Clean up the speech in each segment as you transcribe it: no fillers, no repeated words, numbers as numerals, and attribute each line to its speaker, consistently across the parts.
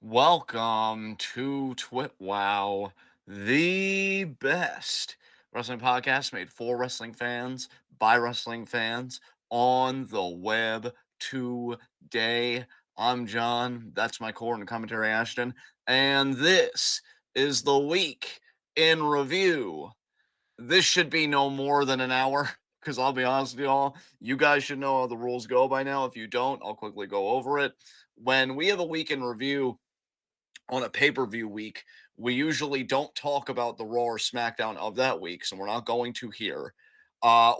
Speaker 1: Welcome to TWitWoW, the best wrestling podcast made for wrestling fans by wrestling fans on the web today. I'm John. That's my core and commentary Ashton, and this is the week in review. This should be no more than an hour because I'll be honest with y'all, you guys should know how the rules go by now. If you don't, I'll quickly go over it. When we have a week in review on a pay-per-view week, we usually don't talk about the Raw or SmackDown of that week, so we're not going to here.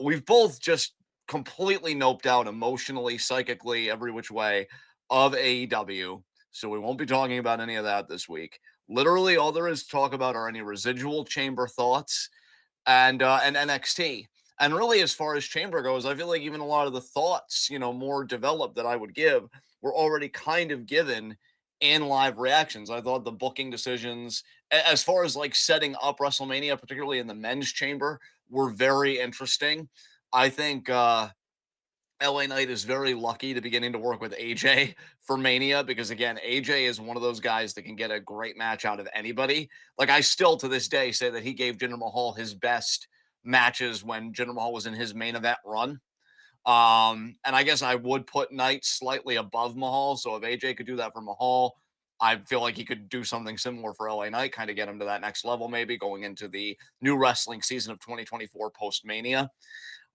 Speaker 1: We've both just completely noped out emotionally, psychically, every which way of AEW, so we won't be talking about any of that this week. Literally, all there is to talk about are any residual Chamber thoughts and NXT. And really, as far as Chamber goes, I feel like even a lot of the thoughts, more developed that I would give were already kind of given in live reactions. I thought the booking decisions, as far as like setting up WrestleMania, particularly in the men's chamber, were very interesting. I think LA Knight is very lucky to be getting to work with AJ for Mania because, again, AJ is one of those guys that can get a great match out of anybody. Like, I still to this day say that he gave Jinder Mahal his best matches when Jinder Mahal was in his main event run. And I guess I would put Knight slightly above Mahal. So if AJ could do that for Mahal, I feel like he could do something similar for LA Knight, kind of get him to that next level, maybe going into the new wrestling season of 2024 post Mania.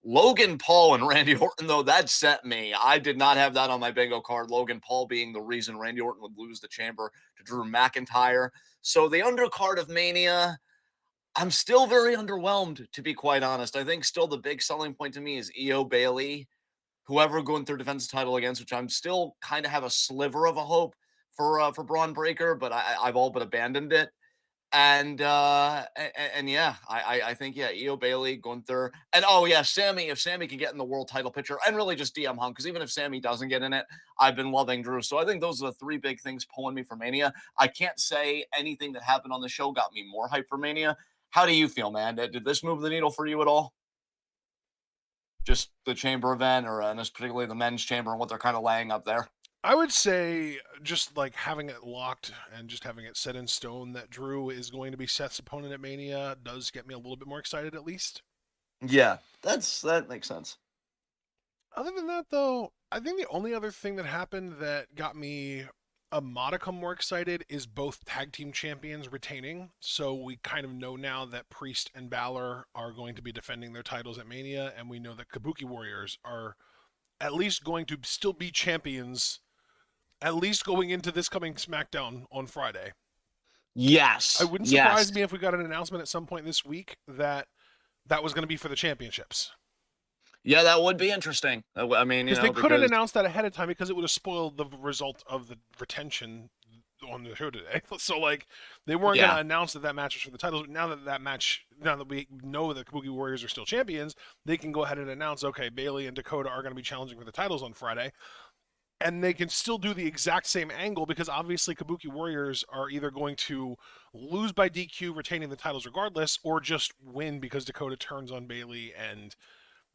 Speaker 1: Logan Paul and Randy Orton, though, that set me. I did not have that on my bingo card. Logan Paul being the reason Randy Orton would lose the chamber to Drew McIntyre. So the undercard of Mania, I'm still very underwhelmed, to be quite honest. I think still the big selling point to me is Io Bailey, whoever Gunther defends the title against, which I'm still kind of have a sliver of a hope for Braun Breaker, but I've all but abandoned it. And yeah, I think yeah, Io Bailey, Gunther, and oh yeah, Sammy. If Sammy can get in the world title picture, and really just DM Hunk, because even if Sammy doesn't get in it, I've been loving Drew. So I think those are the three big things pulling me for Mania. I can't say anything that happened on the show got me more hyped for Mania. How do you feel, man? Did this move the needle for you at all? Just the chamber event, or and particularly the men's chamber and what they're kind of laying up there.
Speaker 2: I would say just like having it locked and just having it set in stone that Drew is going to be Seth's opponent at Mania does get me a little bit more excited at least.
Speaker 1: Yeah, that makes sense.
Speaker 2: Other than that though, I think the only other thing that happened that got me a modicum more excited is both tag team champions retaining. So we kind of know now that Priest and Balor are going to be defending their titles at Mania, and we know that Kabuki Warriors are at least going to still be champions at least going into this coming SmackDown on Friday. It
Speaker 1: Yes,
Speaker 2: wouldn't surprise
Speaker 1: yes.
Speaker 2: me if we got an announcement at some point this week that that was going to be for the championships.
Speaker 1: Yeah, that would be interesting. I mean,
Speaker 2: Because they couldn't
Speaker 1: because
Speaker 2: announce that ahead of time because it would have spoiled the result of the retention on the show today. So, like, they weren't going to
Speaker 1: yeah,
Speaker 2: announce that that match was for the titles. Now that we know that Kabuki Warriors are still champions, they can go ahead and announce, okay, Bailey and Dakota are going to be challenging for the titles on Friday. And they can still do the exact same angle because obviously Kabuki Warriors are either going to lose by DQ, retaining the titles regardless, or just win because Dakota turns on Bailey and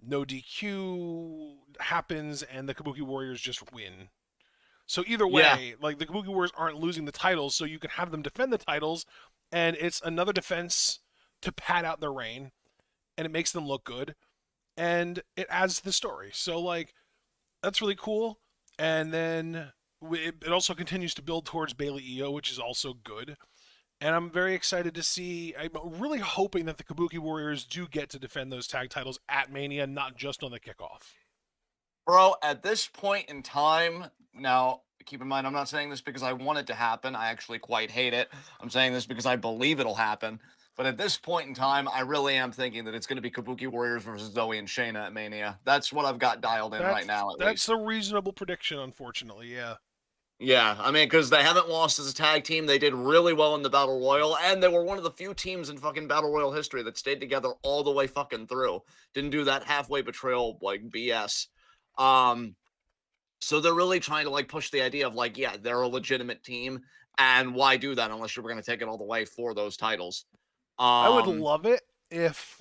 Speaker 2: no DQ happens and the Kabuki Warriors just win. So either
Speaker 1: yeah,
Speaker 2: way, like the Kabuki Warriors aren't losing the titles, so you can have them defend the titles, and it's another defense to pad out their reign, and it makes them look good, and it adds to the story. So like that's really cool. And then it also continues to build towards Bailey Io, which is also good. And I'm very excited to see. I'm really hoping that the Kabuki Warriors do get to defend those tag titles at Mania, not just on the kickoff.
Speaker 1: bro. At this point in time, now keep in mind, I'm not saying this because I want it to happen. I actually quite hate it. I'm saying this because I believe it'll happen. But at this point in time, I really am thinking that it's going to be Kabuki Warriors versus Zoe and Shayna at Mania. That's what I've got dialed in right now, at
Speaker 2: That's
Speaker 1: least.
Speaker 2: a reasonable prediction, unfortunately. Yeah.
Speaker 1: Yeah, I mean, because they haven't lost as a tag team. They did really well in the Battle Royal, and they were one of the few teams in fucking Battle Royal history that stayed together all the way fucking through. Didn't do that halfway betrayal like BS. Um, so they're really trying to like push the idea of like, yeah, they're a legitimate team, and why do that unless you're going to take it all the way for those titles?
Speaker 2: I would
Speaker 1: Um,
Speaker 2: love it if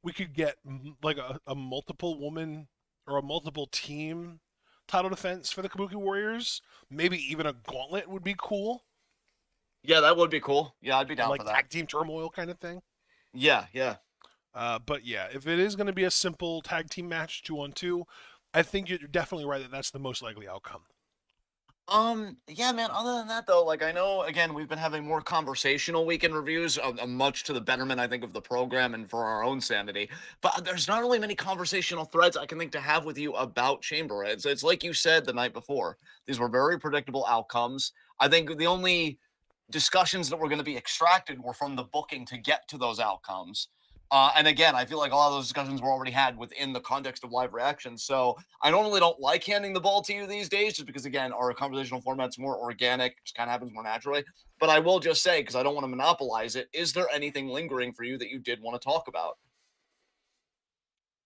Speaker 2: we could get like a multiple woman or a multiple team title defense for the Kabuki Warriors. Maybe even a gauntlet would be cool,
Speaker 1: Yeah, that would be cool. Yeah, I'd be down
Speaker 2: like
Speaker 1: for that.
Speaker 2: tag team turmoil kind of thing.
Speaker 1: Yeah, yeah.
Speaker 2: But yeah, if it is going to be a simple tag team match 2-on-2, I think you're definitely right that that's the most likely outcome.
Speaker 1: Yeah, man. Other than that, though, like I know, again, we've been having more conversational weekend reviews, much to the betterment, I think, of the program and for our own sanity. But there's not really many conversational threads I can think to have with you about Chamber. It's like you said the night before. These were very predictable outcomes. I think the only discussions that were going to be extracted were from the booking to get to those outcomes. And again, I feel like a lot of those discussions were already had within the context of live reactions. So I normally don't like handing the ball to you these days, just because again, our conversational format's more organic, just kind of happens more naturally. But I will just say, because I don't want to monopolize it, is there anything lingering for you that you did want to talk about?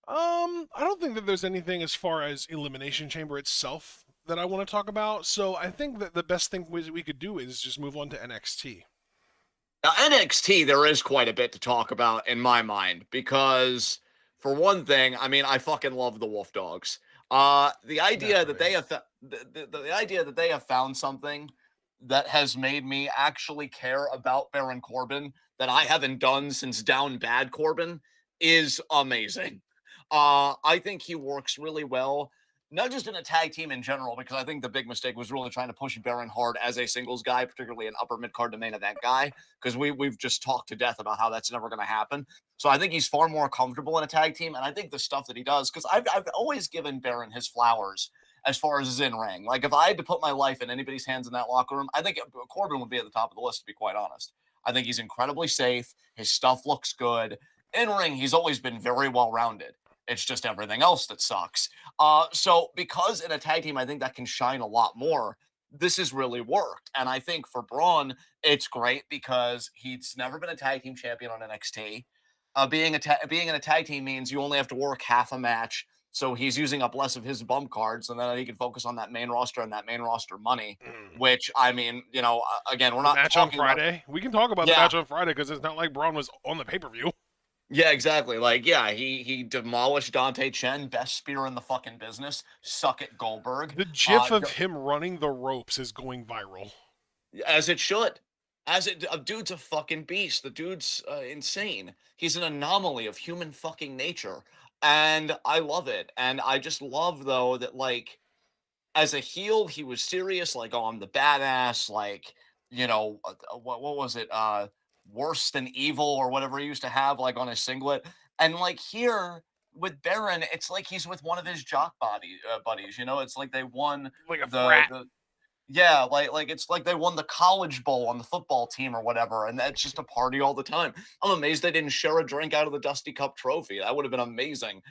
Speaker 2: I don't think that there's anything as far as Elimination Chamber itself that I want to talk about. So I think that the best thing we could do is just move on to NXT.
Speaker 1: Now, NXT, there is quite a bit to talk about in my mind because, for one thing, I mean, I fucking love the Wolf Dogs. The idea that
Speaker 2: Naturally.
Speaker 1: they have the idea that they have found something that has made me actually care about Baron Corbin that I haven't done since Down Bad Corbin is amazing. I think he works really well, not just in a tag team in general, because I think the big mistake was really trying to push Baron hard as a singles guy, particularly an upper mid card to main event guy, because we've just talked to death about how that's never going to happen. So I think he's far more comfortable in a tag team, and I think the stuff that he does, because I've always given Baron his flowers as far as his in ring. Like if I had to put my life in anybody's hands in that locker room, I think Corbin would be at the top of the list. To be quite honest, I think he's incredibly safe. His stuff looks good. In ring, he's always been very well rounded. It's just everything else that sucks. So because in a tag team, I think that can shine a lot more. This has really worked, and I think for Braun, it's great because he's never been a tag team champion on NXT. Being in a tag team means you only have to work half a match, so he's using up less of his bump cards, and then he can focus on that main roster and that main roster money.
Speaker 2: Mm.
Speaker 1: Which I mean, again, we're
Speaker 2: The
Speaker 1: not
Speaker 2: match on
Speaker 1: talking about.
Speaker 2: Friday. We can talk about the
Speaker 1: Yeah,
Speaker 2: match on Friday because it's not like Braun was on the pay per view.
Speaker 1: yeah, exactly. Like, yeah, he demolished Dante Chen, best spear in the fucking business. Suck it, Goldberg.
Speaker 2: The gif of him running the ropes is going viral.
Speaker 1: As it should. Dude's a fucking beast. The dude's insane. He's an anomaly of human fucking nature, and I love it. And I just love though that like as a heel, he was serious. Like, oh, I'm the badass. Like, what was it? Worse than evil or whatever he used to have like on his singlet. And like here with Baron, it's like he's with one of his buddies. It's like they won
Speaker 2: Like a
Speaker 1: the
Speaker 2: frat.
Speaker 1: the yeah, like it's like they won the college bowl on the football team or whatever, and that's just a party all the time. I'm amazed they didn't share a drink out of the Dusty Cup trophy. That would have been amazing.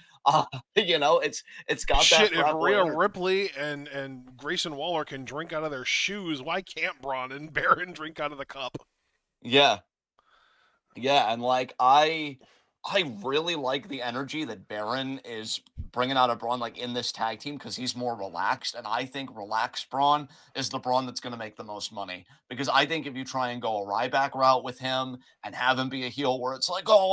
Speaker 1: It's got that
Speaker 2: Shit, if
Speaker 1: frat boy
Speaker 2: Rhea
Speaker 1: energy.
Speaker 2: Ripley and Grayson Waller can drink out of their shoes, why can't Braun and Baron drink out of the cup?
Speaker 1: Yeah, yeah, and like I really like the energy that Baron is bringing out of Braun, like in this tag team, because he's more relaxed. And I think relaxed Braun is the Braun that's going to make the most money. Because I think if you try and go a Ryback route with him and have him be a heel where it's like, oh,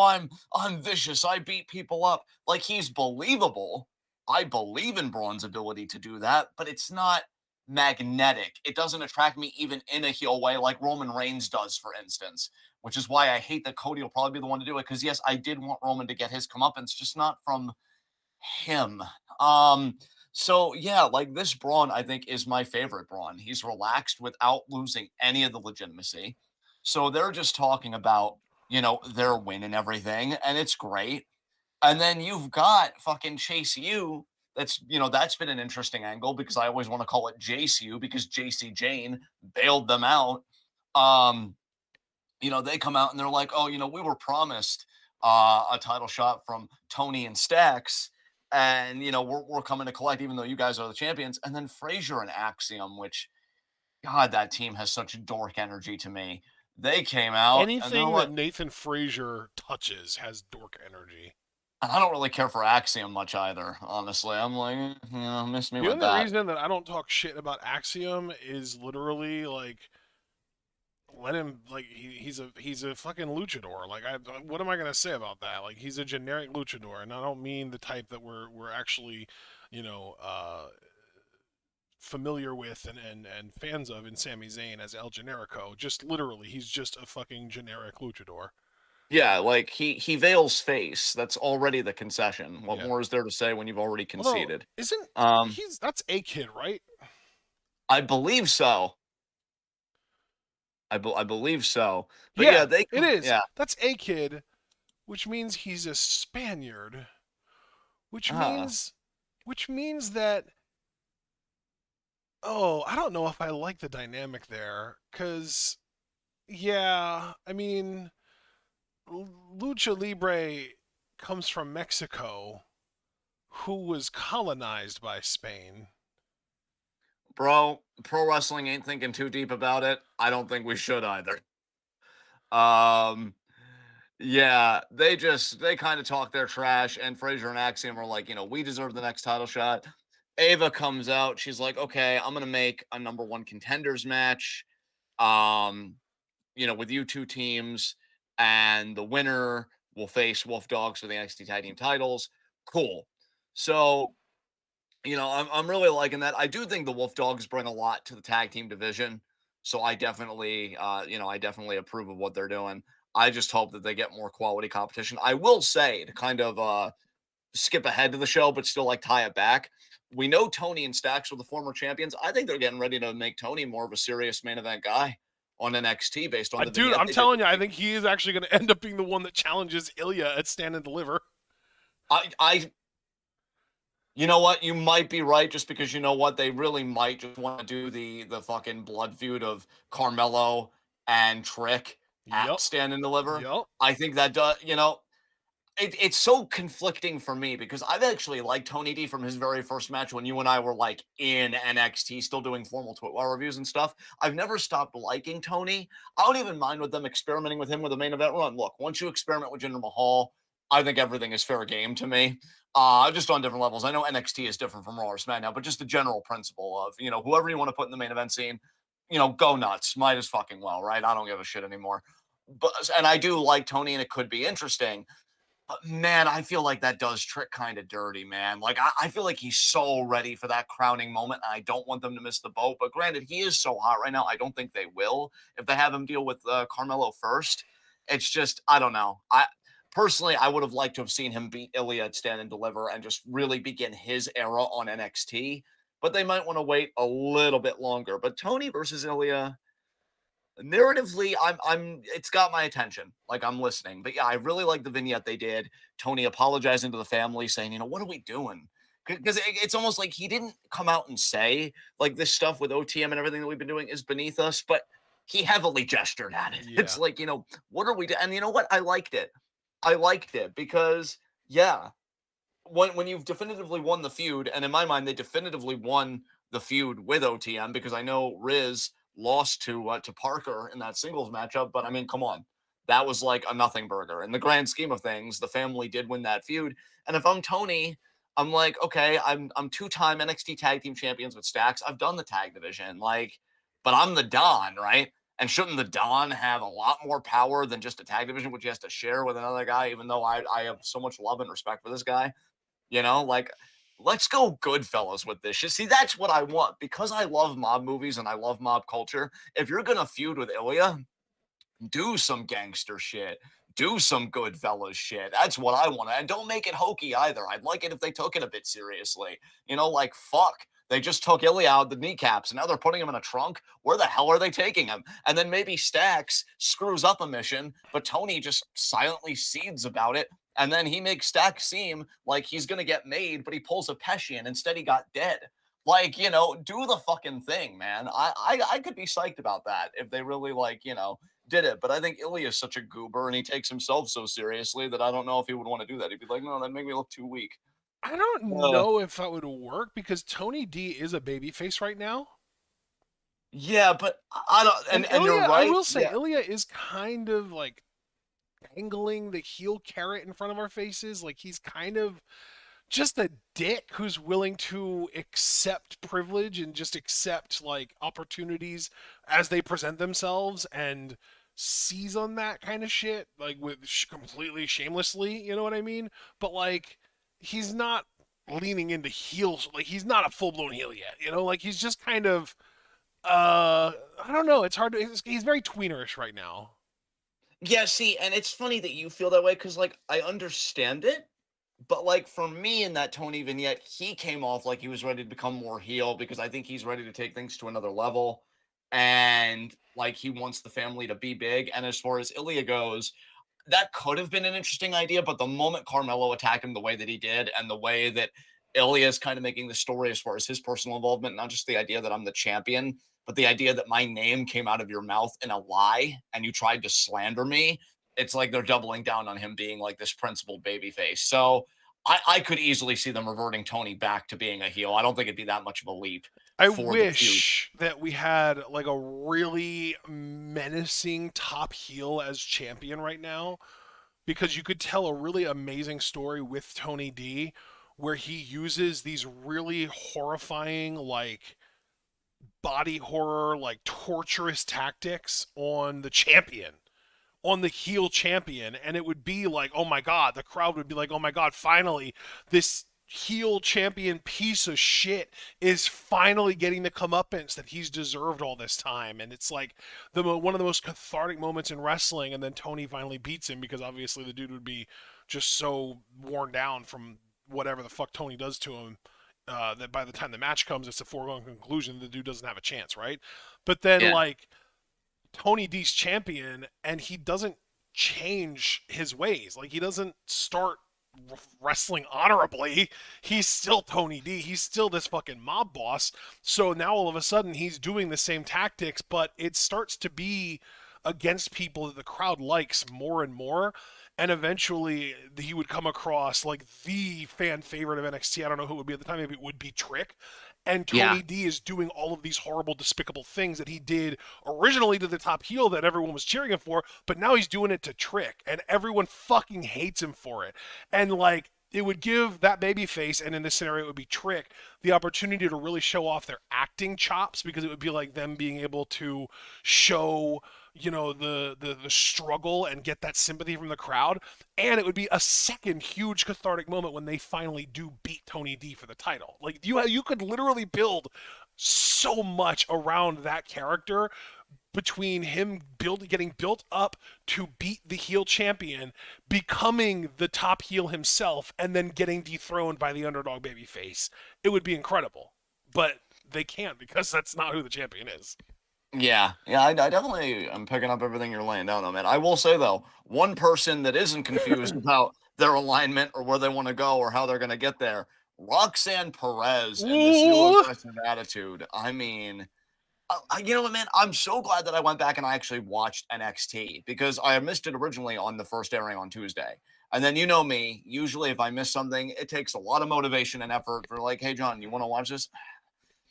Speaker 1: I'm vicious, I beat people up, like he's believable. I believe in Braun's ability to do that, but it's not magnetic. It doesn't attract me even in a heel way, like Roman Reigns does, for instance, which is why I hate that Cody will probably be the one to do it. Because yes, I did want Roman to get his comeuppance, just not from him. So yeah, like this Braun, I think is my favorite Braun. He's relaxed without losing any of the legitimacy. So they're just talking about their win and everything, and it's great. And then you've got fucking Chase U. That's been an interesting angle because I always want to call it JCU because JC Jane bailed them out. Um, they come out and they're like, oh, we were promised a title shot from Tony and Stacks, and we're coming to collect, even though you guys are the champions. And then Frazier and Axiom, which God, that team has such dork energy to me. They came out and they're
Speaker 2: Anything that
Speaker 1: like,
Speaker 2: Nathan Frazier touches has dork energy.
Speaker 1: and I don't really care for Axiom much either, honestly. I'm like, miss me
Speaker 2: The
Speaker 1: with
Speaker 2: only
Speaker 1: that.
Speaker 2: reason that I don't talk shit about Axiom is literally like let him like he's a fucking luchador. Like what am I gonna say about that? Like he's a generic luchador, and I don't mean the type that we're actually, you know, familiar with and fans of in Sami Zayn as El Generico. Just literally, he's just a fucking generic luchador.
Speaker 1: Yeah, like he veils face. That's already the concession. What
Speaker 2: Yeah.
Speaker 1: more is there to say when you've already
Speaker 2: Although,
Speaker 1: conceded?
Speaker 2: isn't
Speaker 1: Um,
Speaker 2: he's that's a kid, right?
Speaker 1: I believe so. I believe so. But yeah,
Speaker 2: Yeah,
Speaker 1: they
Speaker 2: it is.
Speaker 1: yeah.
Speaker 2: That's a kid, which means he's a Spaniard, which
Speaker 1: Uh,
Speaker 2: means which means that oh, I don't know if I like the dynamic there cuz yeah, I mean Lucha Libre comes from Mexico, who was colonized by Spain.
Speaker 1: bro, pro wrestling ain't thinking too deep about it. I don't think we should either. Um, yeah, they kind of talk their trash, and Fraser and Axiom are like, we deserve the next title shot. Ava comes out. She's like, okay, I'm gonna make a number one contenders match. Um, with you two teams, and the winner will face Wolf Dogs for the NXT Tag Team titles. Cool. So, I'm really liking that. I do think the Wolf Dogs bring a lot to the tag team division. So I definitely approve of what they're doing. I just hope that they get more quality competition. I will say to kind of skip ahead to the show, but still like tie it back. We know Tony and Stacks were the former champions. I think they're getting ready to make Tony more of a serious main event guy on NXT based on the
Speaker 2: Dude,
Speaker 1: vignette
Speaker 2: I'm
Speaker 1: they did
Speaker 2: telling
Speaker 1: this
Speaker 2: you, I
Speaker 1: week.
Speaker 2: think he is actually going to end up being the one that challenges Ilya at Stand and Deliver.
Speaker 1: I You know what? You might be right, just because you know what, they really might just want to do the fucking blood feud of Carmelo and Trick at
Speaker 2: Yup.
Speaker 1: Stand and Deliver.
Speaker 2: Yup.
Speaker 1: I think that does, it's so conflicting for me because I've actually liked Tony D from his very first match when you and I were like in NXT, still doing formal TWitWoW reviews and stuff. I've never stopped liking Tony. I don't even mind with them experimenting with him with a main event run. Look, once you experiment with Jinder Mahal, I think everything is fair game to me. Just on different levels. I know NXT is different from Raw or SmackDown, but just the general principle of, whoever you want to put in the main event scene, go nuts. Might as fucking well, right? I don't give a shit anymore. But and I do like Tony, and it could be interesting. But man, I feel like that does Trick kind of dirty, man. Like I feel like he's so ready for that crowning moment, and I don't want them to miss the boat. But granted, he is so hot right now. I don't think they will if they have him deal with Carmelo first. It's just I don't know. I would have liked to have seen him beat Ilya at Stand and Deliver and just really begin his era on NXT. But they might want to wait a little bit longer. But Tony versus Ilya, narratively, I'm it's got my attention. Like I'm listening. But yeah, I really like the vignette they did. Tony apologizing to the family, saying, what are we doing? Because it's almost like he didn't come out and say like this stuff with OTM and everything that we've been doing is beneath us, but he heavily gestured at it. It's
Speaker 2: Yeah.
Speaker 1: like, what are we doing? And you know what? I liked it. I liked it because yeah, when you've definitively won the feud, and in my mind, they definitively won the feud with OTM because I know Riz lost to Parker in that singles matchup, but I mean, come on, that was like a nothing burger in the grand scheme of things. The family did win that feud, and if I'm Tony, I'm like, okay, I'm two-time NXT Tag Team Champions with Stacks. I've done the tag division, like, but I'm the Don, right? And shouldn't the Don have a lot more power than just a tag division, which he has to share with another guy? Even though I have so much love and respect for this guy, like let's go Goodfellas with this. You see, that's what I want because I love mob movies and I love mob culture. If you're gonna feud with Ilya, do some gangster shit. Do some Goodfellas shit. That's what I want. And don't make it hokey either. I'd like it if they took it a bit seriously. Like fuck. They just took Ilya out the kneecaps and now they're putting him in a trunk. Where the hell are they taking him? And then maybe Stacks screws up a mission, but Tony just silently seeds about it. And then he makes Stacks seem like he's going to get made, but he pulls a Pesci and instead he got dead. Like, do the fucking thing, man. I could be psyched about that if they really did it. But I think Ilya is such a goober and he takes himself so seriously that I don't know if he would want to do that. He'd be like, no, that make me look too weak.
Speaker 2: I don't
Speaker 1: Uh,
Speaker 2: know if that would work because Tony D is a babyface right now.
Speaker 1: yeah, but I don't.
Speaker 2: And
Speaker 1: And you're
Speaker 2: Ilya, I
Speaker 1: right.
Speaker 2: will say,
Speaker 1: Yeah,
Speaker 2: Ilya is kind of like dangling the heel carrot in front of our faces. Like he's kind of just a dick who's willing to accept privilege and just accept like opportunities as they present themselves and seize on that kind of shit like with completely shamelessly, you know what I mean? But like he's not leaning into heel. Like he's not a full blown heel yet. Like he's just kind of I don't know. It's hard to. He's very tweenerish right now.
Speaker 1: Yeah, see, and it's funny that you feel that way because, like, I understand it, but, like, for me in that Tony vignette, he came off like he was ready to become more heel because I think he's ready to take things to another level, and, like, he wants the family to be big, and as far as Ilya goes, that could have been an interesting idea, but the moment Carmelo attacked him the way that he did, and the way that Ilya is kind of making the story as far as his personal involvement, not just the idea that I'm the champion, but the idea that my name came out of your mouth in a lie and you tried to slander me. It's like they're doubling down on him being like this principled babyface. So I could easily see them reverting Tony back to being a heel. I don't think it'd be that much of a leap
Speaker 2: I
Speaker 1: for the feud.
Speaker 2: wish that we had like a really menacing top heel as champion right now, because you could tell a really amazing story with Tony D where he uses these really horrifying, like body horror, like torturous tactics on the champion, on the heel champion, and it would be like, oh my god, the crowd would be like, oh my god, finally this heel champion piece of shit is finally getting the comeuppance that he's deserved all this time. And it's like one of the most cathartic moments in wrestling, and then Tony finally beats him because obviously the dude would be just so worn down from whatever the fuck Tony does to him, that by the time the match comes, it's a foregone conclusion the dude doesn't have a chance, right? But then
Speaker 1: Yeah.
Speaker 2: like Tony D's champion, and he doesn't change his ways. Like he doesn't start wrestling honorably. He's still Tony D. He's still this fucking mob boss. So now all of a sudden he's doing the same tactics, but it starts to be against people that the crowd likes more and more. And eventually he would come across like the fan favorite of NXT. I don't know who it would be at the time. Maybe it would be Trick. And
Speaker 1: Yeah.
Speaker 2: Tony D is doing all of these horrible, despicable things that he did originally to the top heel that everyone was cheering him for, but now he's doing it to Trick, and everyone fucking hates him for it. And like, it would give that baby face, and in this scenario it would be Trick, the opportunity to really show off their acting chops, because it would be like them being able to show the struggle and get that sympathy from the crowd. And it would be a second huge cathartic moment when they finally do beat Tony D for the title. Like you could literally build so much around that character, between him getting built up to beat the heel champion, becoming the top heel himself, and then getting dethroned by the underdog babyface. It would be incredible, but they can't because that's not who the champion is.
Speaker 1: Yeah, yeah, I definitely am picking up everything you're laying down, though, man. I will say though, one person that isn't confused about their alignment or where they want to go or how they're going to get there, Roxanne Perez and this new
Speaker 2: Ooh.
Speaker 1: aggressive attitude. I mean, you know what, man? I'm so glad that I went back and I actually watched NXT because I missed it originally on the first airing on Tuesday. And then you know me, usually if I miss something, it takes a lot of motivation and effort for like, hey, John, you want to watch this?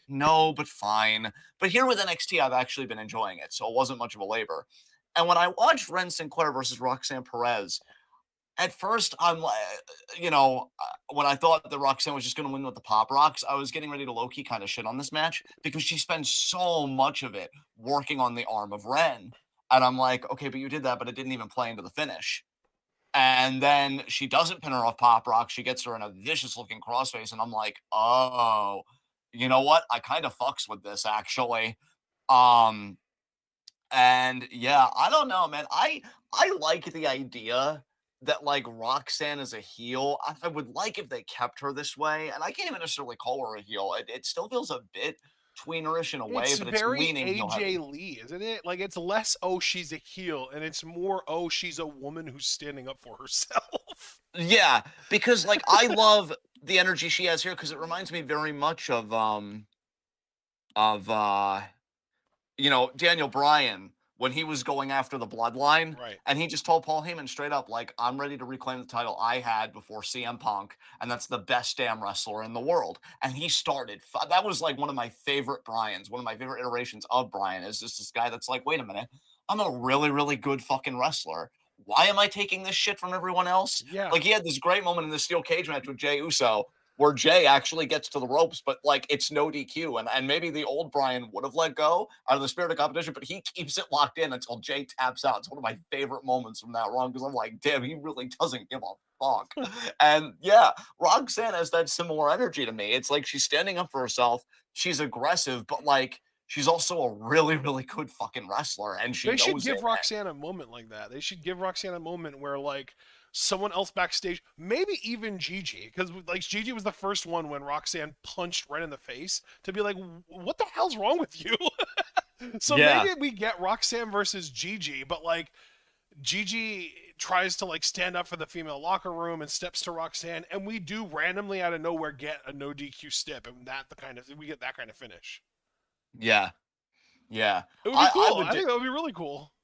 Speaker 1: No, but fine. But here with NXT, I've actually been enjoying it, so it wasn't much of a labor. And when I watched Ren Sinclair versus Roxanne Perez, at first I'm like, when I thought that Roxanne was just going to win with the Pop Rocks, I was getting ready to low key kind of shit on this match because she spends so much of it working on the arm of Ren. And I'm like, okay, but you did that, but it didn't even play into the finish. And then she doesn't pin her off Pop Rock. She gets her in a vicious looking crossface. And I'm like, oh, you know what? I kind of fucks with this actually. Um, and yeah, I don't know, man. I like the idea that like Roxanne is a heel. I would like if they kept her this way, and I can't even necessarily call her a heel. It still feels a bit tweenerish in a way,
Speaker 2: It's
Speaker 1: but it's
Speaker 2: very
Speaker 1: leaning heel
Speaker 2: AJ
Speaker 1: heavy.
Speaker 2: Lee, isn't it? Like it's less, oh, she's a heel, and it's more, oh, she's a woman who's standing up for herself.
Speaker 1: Yeah, because like I love the energy she has here because it reminds me very much of Daniel Bryan when he was going after the bloodline
Speaker 2: Right.
Speaker 1: and he just told Paul Heyman straight up, like, I'm ready to reclaim the title I had before CM Punk, and that's the best damn wrestler in the world. And he started, that was like one of my favorite Bryans, one of my favorite iterations of Bryan is just this guy that's like, wait a minute, I'm a really, really good fucking wrestler. Why am I taking this shit from everyone else?
Speaker 2: Yeah.
Speaker 1: Like, he had this great moment in the steel cage match with Jey Uso where Jay actually gets to the ropes, but like it's no DQ. And maybe the old Brian would have let go out of the spirit of competition, but he keeps it locked in until Jay taps out. It's one of my favorite moments from that run because I'm like, damn, he really doesn't give a fuck? And yeah, Roxanne has that similar energy to me. It's like she's standing up for herself. She's aggressive, but like she's also a really, really good fucking wrestler, and she
Speaker 2: They should
Speaker 1: knows it.
Speaker 2: give Roxanne a moment like that. They should give Roxanne a moment where like someone else backstage, maybe even Gigi, because like Gigi was the first one when Roxanne punched right in the face to be like, "What the hell's wrong with you?" So
Speaker 1: Yeah,
Speaker 2: maybe we get Roxanne versus Gigi, but like Gigi tries to like stand up for the female locker room and steps to Roxanne, and we do randomly out of nowhere get a no DQ step, and that the kind of we get that kind of finish.
Speaker 1: yeah, yeah.
Speaker 2: It would be
Speaker 1: I
Speaker 2: cool.
Speaker 1: would.
Speaker 2: I think that would be really cool.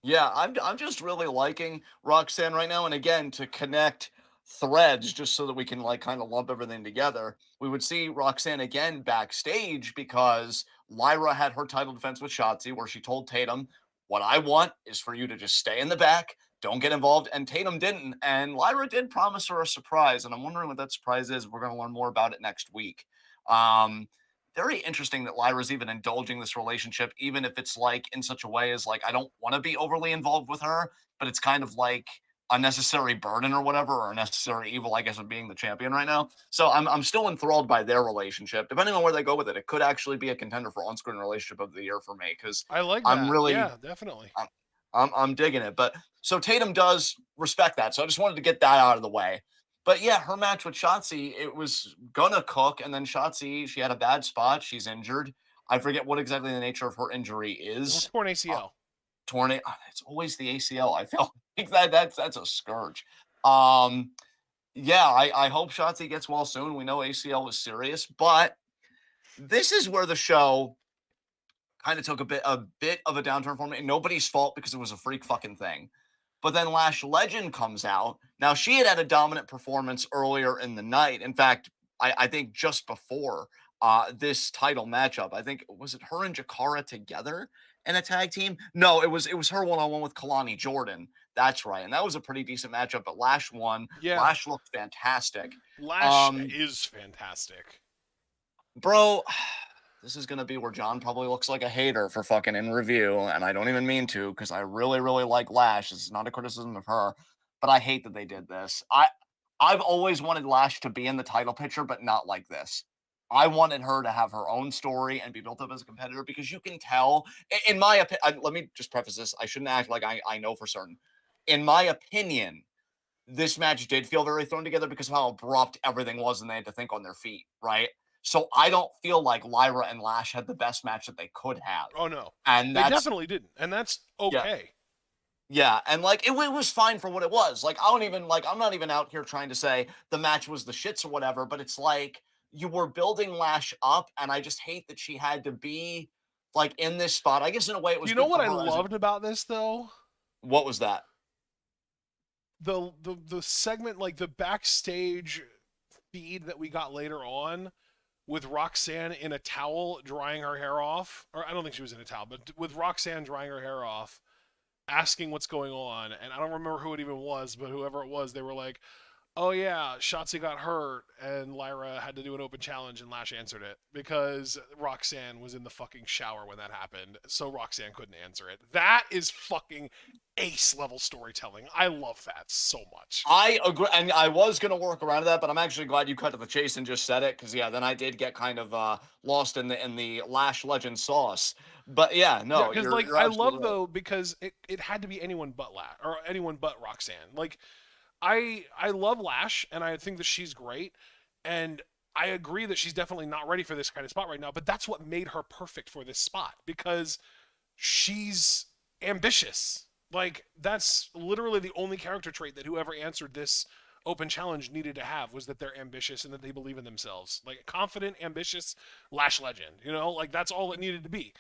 Speaker 1: Yeah, I'm just really liking Roxanne right now. And again, to connect threads just so that we can like kind of lump everything together, we would see Roxanne again backstage because Lyra had her title defense with Shotzi, where she told Tatum, "What I want is for you to just stay in the back, don't get involved." And Tatum didn't. And Lyra did promise her a surprise. And I'm wondering what that surprise is. We're going to learn more about it next week. Um, Very interesting that Lyra's even indulging this relationship, even if it's like in such a way as like I don't want to be overly involved with her, but it's kind of like a necessary burden or whatever, or a necessary evil, I guess, of being the champion right now. So I'm still enthralled by their relationship. Depending on where they go with it, it could actually be a contender for on-screen relationship of the year for me because
Speaker 2: I like
Speaker 1: I'm
Speaker 2: that.
Speaker 1: really
Speaker 2: Yeah, definitely.
Speaker 1: I'm, I'm digging it. But so Tatum does respect that. So I just wanted to get that out of the way. But yeah, her match with Shotzi, it was gonna cook, and then Shotzi, she had a bad spot. She's injured. I forget what exactly the nature of her injury is.
Speaker 2: Torn
Speaker 1: Uh,
Speaker 2: ACL.
Speaker 1: Torn it. It's always the ACL. I feel like that's a scourge. Um, yeah, I hope Shotzi gets well soon. We know ACL was serious, but this is where the show kind of took a bit of a downturn for me. Nobody's fault because it was a freak fucking thing. But then Lash Legend comes out. Now she had a dominant performance earlier in the night. In fact, I think just before this title matchup, I think was it her and Jakara together in a tag team? No, it was her one on one with Kalani Jordan. That's right, and that was a pretty decent matchup. But Lash won.
Speaker 2: Yeah,
Speaker 1: Lash looked fantastic.
Speaker 2: Lash
Speaker 1: Um,
Speaker 2: is fantastic.
Speaker 1: Bro, this is gonna be where John probably looks like a hater for fucking in review, and I don't even mean to because I really, really like Lash. It's not a criticism of her, but I hate that they did this. I've always wanted Lash to be in the title picture, but not like this. I wanted her to have her own story and be built up as a competitor because you can tell, in my opinion, let me just preface this. I shouldn't act like I know for certain. In my opinion, this match did feel very thrown together because of how abrupt everything was and they had to think on their feet, right? So I don't feel like Lyra and Lash had the best match that they could have.
Speaker 2: Oh no,
Speaker 1: And
Speaker 2: they
Speaker 1: that's,
Speaker 2: definitely didn't, and that's
Speaker 1: yeah,
Speaker 2: okay.
Speaker 1: yeah. And like it was fine for what it was. Like, I don't even, like, I'm not even out here trying to say the match was the shits or whatever, but it's like you were building Lash up. And I just hate that she had to be like in this spot. I guess in a way it was
Speaker 2: You know
Speaker 1: good
Speaker 2: what
Speaker 1: for
Speaker 2: I
Speaker 1: her as a,
Speaker 2: loved about this though?
Speaker 1: what was that?
Speaker 2: The segment, like the backstage feed that we got later on with Roxanne in a towel drying her hair off, or I don't think she was in a towel, but with Roxanne drying her hair off, asking what's going on, and I don't remember who it even was, but whoever it was, they were like, "Oh yeah, Shotzi got hurt, and Lyra had to do an open challenge, and Lash answered it because Roxanne was in the fucking shower when that happened, so Roxanne couldn't answer it." That is fucking ace level storytelling. I love that so much.
Speaker 1: I agree, and I was gonna work around that, but I'm actually glad you cut to the chase and just said it because yeah, then I did get kind of lost in the Lash Legend sauce. But yeah,
Speaker 2: Yeah,
Speaker 1: no,
Speaker 2: because
Speaker 1: you're
Speaker 2: like
Speaker 1: you're
Speaker 2: I
Speaker 1: absolutely
Speaker 2: love
Speaker 1: right.
Speaker 2: though because it had to be anyone but Lash or anyone but Roxanne. Like I love Lash and I think that she's great and I agree that she's definitely not ready for this kind of spot right now, but that's what made her perfect for this spot because she's ambitious. Like that's literally the only character trait that whoever answered this open challenge needed to have was that they're ambitious and that they believe in themselves. Like confident, ambitious, Lash Legend, you know? Like that's all it needed to be.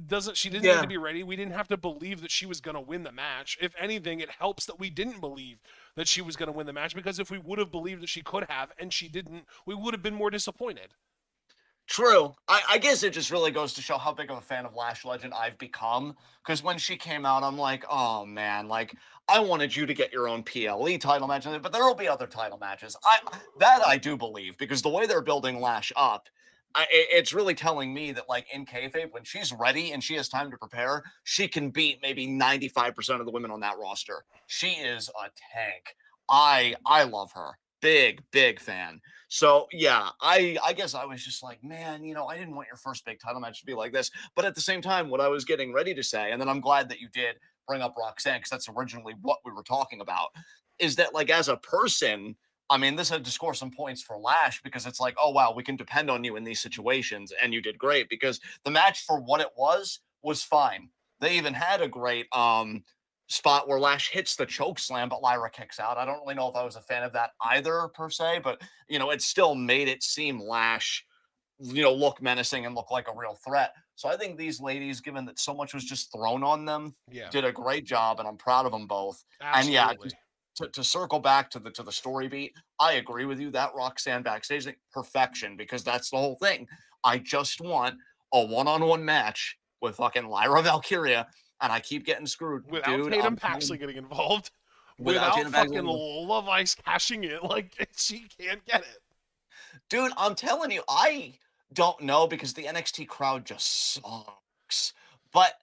Speaker 2: Doesn't she didn't need to
Speaker 1: Yeah,
Speaker 2: be ready. We didn't have to believe that she was going to win the match. If anything, it helps that we didn't believe that she was going to win the match because if we would have believed that she could have and she didn't, we would have been more disappointed.
Speaker 1: true. I guess it just really goes to show how big of a fan of Lash Legend I've become. Because when she came out, I'm like, oh man, like I wanted you to get your own PLE title match, but there will be other title matches. I do believe because the way they're building Lash up, it's really telling me that like in kayfabe, when she's ready and she has time to prepare, she can beat maybe 95% of the women on that roster. She is a tank. I love her. Big fan. So yeah, I guess I was just like, man, I didn't want your first big title match to be like this. But at the same time, what I was getting ready to say, and then I'm glad that you did bring up Roxanne, because that's originally what we were talking about, is that like as a person, I mean, this had to score some points for Lash, because it's like, oh wow, we can depend on you in these situations, and you did great, because the match for what it was fine. They even had a great spot where Lash hits the choke slam, but Lyra kicks out. I don't really know if I was a fan of that either per se, but it still made it seem Lash, look menacing and look like a real threat. So I think these ladies, given that so much was just thrown on them,
Speaker 2: Yeah,
Speaker 1: did a great job, and I'm proud of them both. And yeah,
Speaker 2: absolutely.
Speaker 1: just to circle back to the story beat, I agree with you that Roxanne backstage thing, perfection, because that's the whole thing. I just want a one-on-one match with fucking Lyra Valkyria, and I keep getting screwed,
Speaker 2: Without
Speaker 1: dude.
Speaker 2: Tatum
Speaker 1: I'm
Speaker 2: Paxley getting involved,
Speaker 1: without
Speaker 2: without
Speaker 1: Tatum Paxley,
Speaker 2: fucking Love Ice cashing it, like she can't get it.
Speaker 1: dude. I'm telling you, I don't know, because the NXT crowd just sucks. But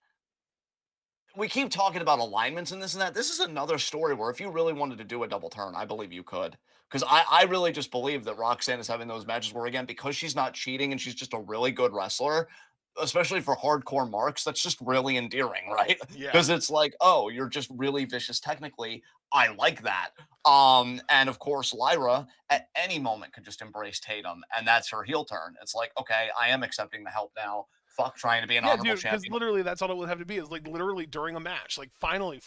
Speaker 1: we keep talking about alignments and this and that. This is another story where if you really wanted to do a double turn, I believe you could. Because I really just believe that Roxanne is having those matches where, again, because she's not cheating and she's just a really good wrestler, especially for hardcore marks, that's just really endearing, right?
Speaker 2: Yeah.
Speaker 1: Because it's like, oh, you're just really vicious technically. I like that. And of course, Lyra at any moment could just embrace Tatum, and that's her heel turn. It's like, okay, I am accepting the help now. Fuck trying to be an
Speaker 2: Yeah,
Speaker 1: honorable
Speaker 2: dude, because
Speaker 1: champion.
Speaker 2: literally that's all it would have to be is like literally during a match. Like finally,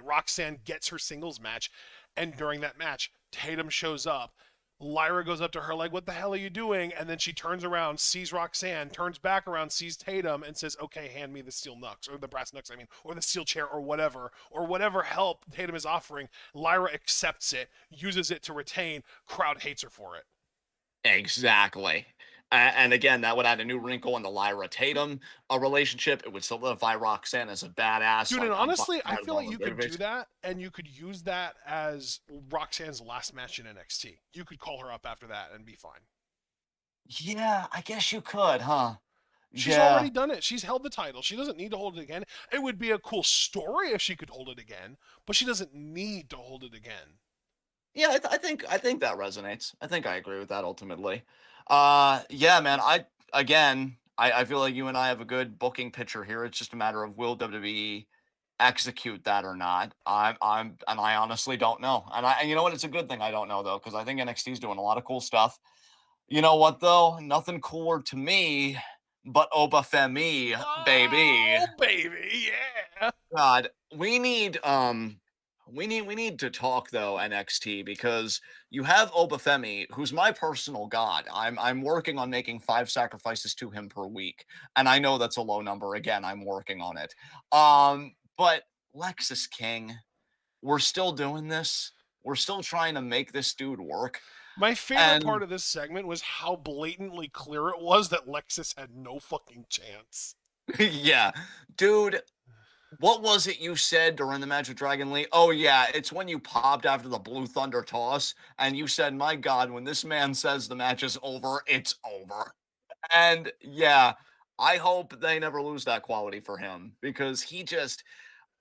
Speaker 2: Roxanne gets her singles match, and during that match, Tatum shows up. Lyra goes up to her like, "What the hell are you doing?" And then she turns around, sees Roxanne, turns back around, sees Tatum, and says, "Okay, hand me the steel knucks or the brass knucks, I mean, or the steel chair or whatever help Tatum is offering." Lyra accepts it, uses it to retain. Crowd hates her for it.
Speaker 1: Exactly. And again, that would add a new wrinkle in the Lyra Tatum relationship. It would solidify Roxanne as a badass.
Speaker 2: Dude, and
Speaker 1: Like, I'm fucking
Speaker 2: honestly, I
Speaker 1: tired of
Speaker 2: feel
Speaker 1: all
Speaker 2: like
Speaker 1: the
Speaker 2: you could do
Speaker 1: babyface.
Speaker 2: that, and you could use that as Roxanne's last match in NXT. You could call her up after that and be fine.
Speaker 1: Yeah, I guess you could, huh?
Speaker 2: She's
Speaker 1: Yeah.
Speaker 2: already done it. She's held the title. She doesn't need to hold it again. It would be a cool story if she could hold it again, but she doesn't need to hold it again.
Speaker 1: Yeah, I think that resonates. I think I agree with that ultimately. Yeah, man. I feel like you and I have a good booking picture here. It's just a matter of will WWE execute that or not. And I honestly don't know. And you know what? It's a good thing I don't know though, because I think NXT is doing a lot of cool stuff. You know what though? Nothing cooler to me but Obafemi, baby.
Speaker 2: Oh, baby, yeah.
Speaker 1: God, we need to talk though NXT, because you have Obafemi, who's my personal god. I'm working on making 5 sacrifices to him per week, and I know that's a low number. Again, I'm working on it. But Lexus King, we're still doing this. We're still trying to make this dude work,
Speaker 2: My favorite part
Speaker 1: and
Speaker 2: of this segment was how blatantly clear it was that Lexus had no fucking chance.
Speaker 1: yeah, dude. What was it you said during the match with Dragon Lee? Oh yeah, it's when you popped after the Blue Thunder toss, and you said, "My God, when this man says the match is over, it's over." And yeah, I hope they never lose that quality for him, because he just,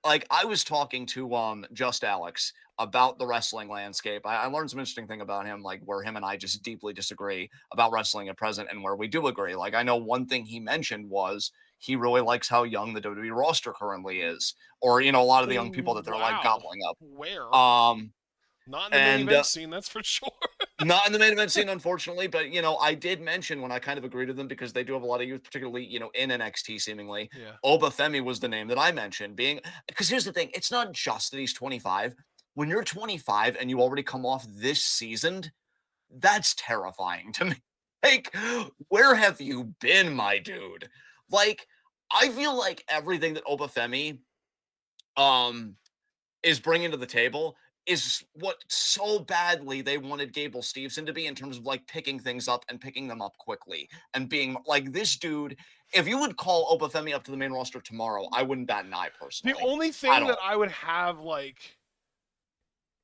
Speaker 1: like, I was talking to Just Alex about the wrestling landscape. I learned some interesting thing about him, like where him and I just deeply disagree about wrestling at present, and where we do agree. Like, I know one thing he mentioned was he really likes how young the WWE roster currently is, or a lot of the young people
Speaker 2: Oh,
Speaker 1: that they're like
Speaker 2: wow.
Speaker 1: gobbling up.
Speaker 2: Where?
Speaker 1: Um,
Speaker 2: Not in the main
Speaker 1: and
Speaker 2: event scene, that's for sure.
Speaker 1: Not in the main event scene, unfortunately, but I did mention when I kind of agreed with them, because they do have a lot of youth, particularly in NXT. Seemingly,
Speaker 2: Yeah.
Speaker 1: Obafemi was the name that I mentioned. Being Because here's the thing, it's not just that he's 25. When you're 25 and you already come off this seasoned, that's terrifying to me. Like, where have you been, my dude? Like, I feel like everything that Obafemi um is bringing to the table is what so badly they wanted Gable Steveson to be, in terms of like picking things up and picking them up quickly and being like this dude. If you would call Obafemi up to the main roster tomorrow, I wouldn't bat an eye
Speaker 2: The
Speaker 1: personally
Speaker 2: only
Speaker 1: at
Speaker 2: thing that
Speaker 1: all.
Speaker 2: I would have like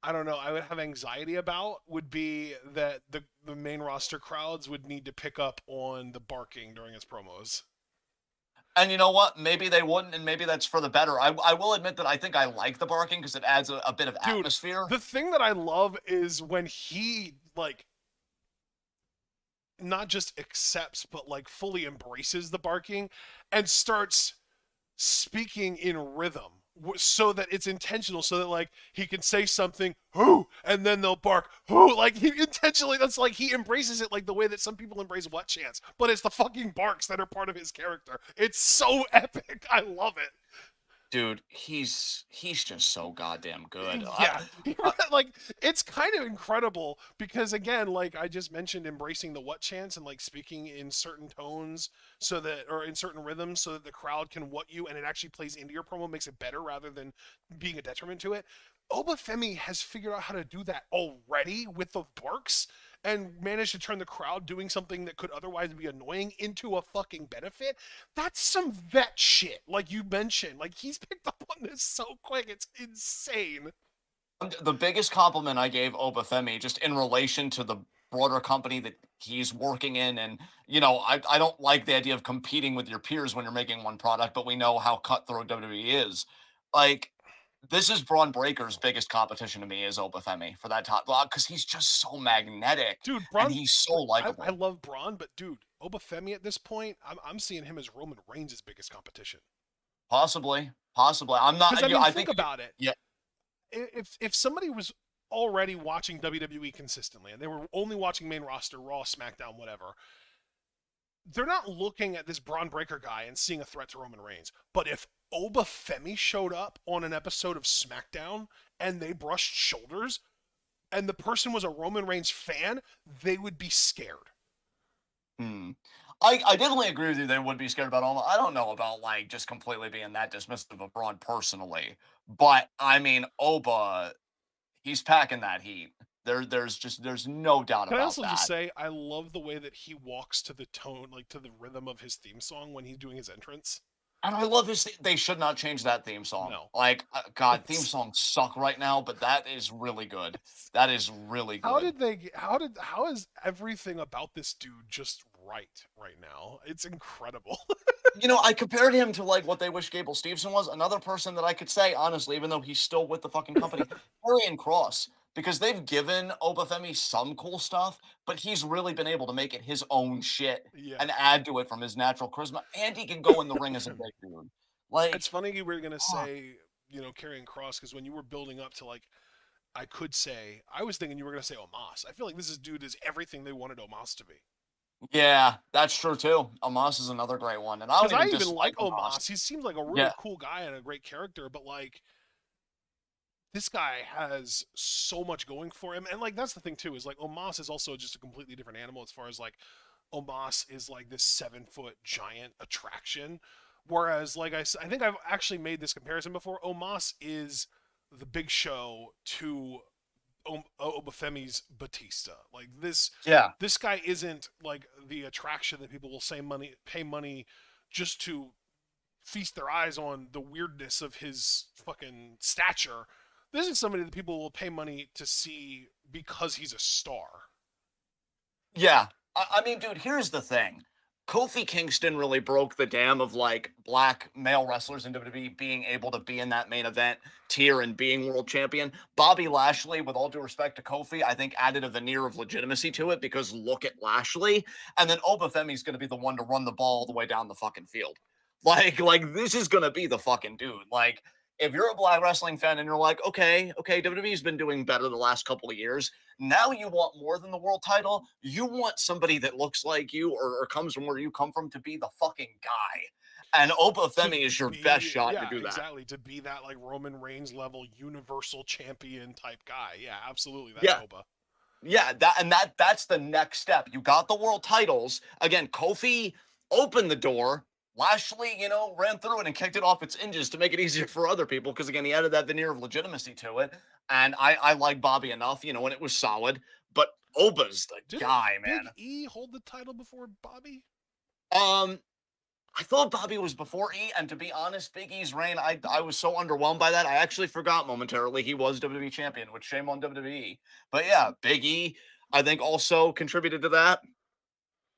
Speaker 2: I don't know, I would have anxiety about would be that the main roster crowds would need to pick up on the barking during his promos.
Speaker 1: And you know what? Maybe they wouldn't, and maybe that's for the better. I will admit that I think I like the barking because it adds a bit of
Speaker 2: Dude,
Speaker 1: atmosphere.
Speaker 2: the thing that I love is when he like not just accepts but like fully embraces the barking and starts speaking in rhythm so that it's intentional, so that like he can say something who and then they'll bark who, like he intentionally, that's like he embraces it like the way that some people embrace what chance, but it's the fucking barks that are part of his character. It's so epic. I love it.
Speaker 1: Dude, he's just so goddamn good.
Speaker 2: Yeah.
Speaker 1: I
Speaker 2: Like it's kind of incredible because again, like I just mentioned, embracing the what chance and like speaking in certain tones so that, or in certain rhythms so that the crowd can what you, and it actually plays into your promo, makes it better rather than being a detriment to it. Obafemi has figured out how to do that already with the barks and managed to turn the crowd doing something that could otherwise be annoying into a fucking benefit. That's some vet shit, like you mentioned. Like he's picked up on this so quick, it's insane.
Speaker 1: the biggest compliment I gave Obafemi just in relation to the broader company that he's working in, and I don't like the idea of competing with your peers when you're making one product, but we know how cutthroat WWE is. Like, this is Braun Breaker's biggest competition to me is Obafemi for that top block because he's just so magnetic
Speaker 2: Dude,
Speaker 1: and
Speaker 2: Braun,
Speaker 1: he's so
Speaker 2: I
Speaker 1: likable.
Speaker 2: love Braun, but dude, Obafemi at this point, I'm seeing him as Roman Reigns' biggest competition.
Speaker 1: Possibly, possibly. I'm
Speaker 2: Because
Speaker 1: not.
Speaker 2: I mean,
Speaker 1: I
Speaker 2: think
Speaker 1: think.
Speaker 2: about it.
Speaker 1: Yeah.
Speaker 2: If somebody was already watching WWE consistently and they were only watching main roster, Raw, SmackDown, whatever, they're not looking at this Braun Breaker guy and seeing a threat to Roman Reigns. But if Obafemi showed up on an episode of SmackDown and they brushed shoulders, and the person was a Roman Reigns fan, they would be scared.
Speaker 1: Hmm. I definitely agree with you. They would be scared about all. I don't know about like just completely being that dismissive of Braun personally, but I mean Oba, he's packing that heat. There's no doubt
Speaker 2: Can I
Speaker 1: about
Speaker 2: also just
Speaker 1: that.
Speaker 2: say I love the way that he walks to the tone, like to the rhythm of his theme song when he's doing his entrance?
Speaker 1: And I love his. They should not change that theme song.
Speaker 2: No.
Speaker 1: Like God, theme
Speaker 2: It's,
Speaker 1: songs suck right now, but that is really good. That is really
Speaker 2: how
Speaker 1: good.
Speaker 2: did they how is everything about this dude just right now? It's incredible.
Speaker 1: I compared him to like what they wish Gable Steveson was. Another person that I could say, honestly, even though he's still with the fucking company, Karrion Cross, because they've given Obafemi some cool stuff, but he's really been able to make it his own shit
Speaker 2: Yeah.
Speaker 1: and add to it from his natural charisma. And he can go in the ring as a big dude.
Speaker 2: It's
Speaker 1: Like,
Speaker 2: funny you were gonna
Speaker 1: fuck.
Speaker 2: say, carrying cross, because when you were building up to like I could say, I was thinking you were gonna say Omas. I feel like dude is everything they wanted Omas to be.
Speaker 1: Yeah, that's true too. Amos is another great one, and I
Speaker 2: Because
Speaker 1: don't
Speaker 2: I
Speaker 1: even
Speaker 2: even like
Speaker 1: dislike Amos.
Speaker 2: Omas. He seems like a really
Speaker 1: Yeah,
Speaker 2: cool guy and a great character, but like this guy has so much going for him, and like that's the thing too, is like Omas is also just a completely different animal as far as like Omas is like this 7-foot giant attraction, whereas like I think I've actually made this comparison before. Omas is the Big Show to Obafemi's Batista. Like
Speaker 1: yeah.
Speaker 2: this guy isn't like the attraction that people will pay money just to feast their eyes on the weirdness of his fucking stature. This is somebody that people will pay money to see because he's a star.
Speaker 1: Yeah. I mean, dude, here's the thing. Kofi Kingston really broke the dam of like black male wrestlers in WWE being able to be in that main event tier and being world champion. Bobby Lashley, with all due respect to Kofi, I think added a veneer of legitimacy to it because look at Lashley. And then Obafemi's going to be the one to run the ball all the way down the fucking field. Like this is going to be the fucking dude. Like, if you're a black wrestling fan and you're like, okay, WWE's been doing better the last couple of years. Now you want more than the world title. You want somebody that looks like you or comes from where you come from to be the fucking guy. And Oba
Speaker 2: To
Speaker 1: Femi is your best
Speaker 2: be,
Speaker 1: shot to
Speaker 2: yeah,
Speaker 1: do that.
Speaker 2: exactly. To be that like Roman Reigns level universal champion type guy. Yeah, absolutely. That's
Speaker 1: Yeah.
Speaker 2: Oba.
Speaker 1: Yeah, that's the next step. You got the world titles. Again, Kofi opened the door. Lashley, ran through it and kicked it off its hinges to make it easier for other people because again, he added that veneer of legitimacy to it. And I like Bobby enough, and it was solid. But Oba's the
Speaker 2: Didn't
Speaker 1: guy,
Speaker 2: Big
Speaker 1: man.
Speaker 2: E hold the title before Bobby?
Speaker 1: Um, I thought Bobby was before E, and to be honest, Big E's reign, I was so underwhelmed by that. I actually forgot momentarily he was WWE champion, which shame on WWE. But yeah, Big E, I think also contributed to that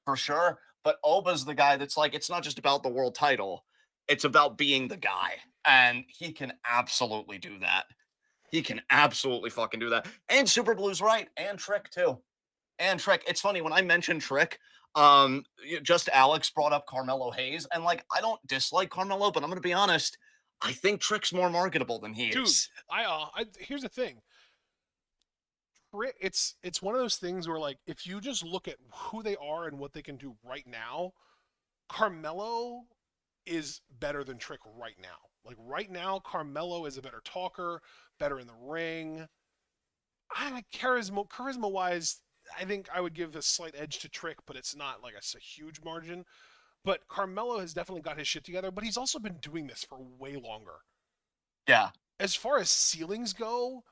Speaker 1: for sure. But Oba's the guy that's like, it's not just about the world title, it's about being the guy. And he can absolutely do that. He can absolutely fucking do that. And Super Blue's right. And Trick too. And Trick. It's funny when I mentioned Trick, just Alex brought up Carmelo Hayes. And like, I don't dislike Carmelo, but I'm gonna be honest. I think Trick's more marketable than he
Speaker 2: Dude,
Speaker 1: is.
Speaker 2: here's the thing. It's one of those things where like if you just look at who they are and what they can do right now, Carmelo is better than Trick right now. Like right now, Carmelo is a better talker, better in the ring. I like charisma wise. I think I would give a slight edge to Trick, but it's not like a huge margin. But Carmelo has definitely got his shit together, but he's also been doing this for way longer.
Speaker 1: Yeah.
Speaker 2: As far as ceilings go,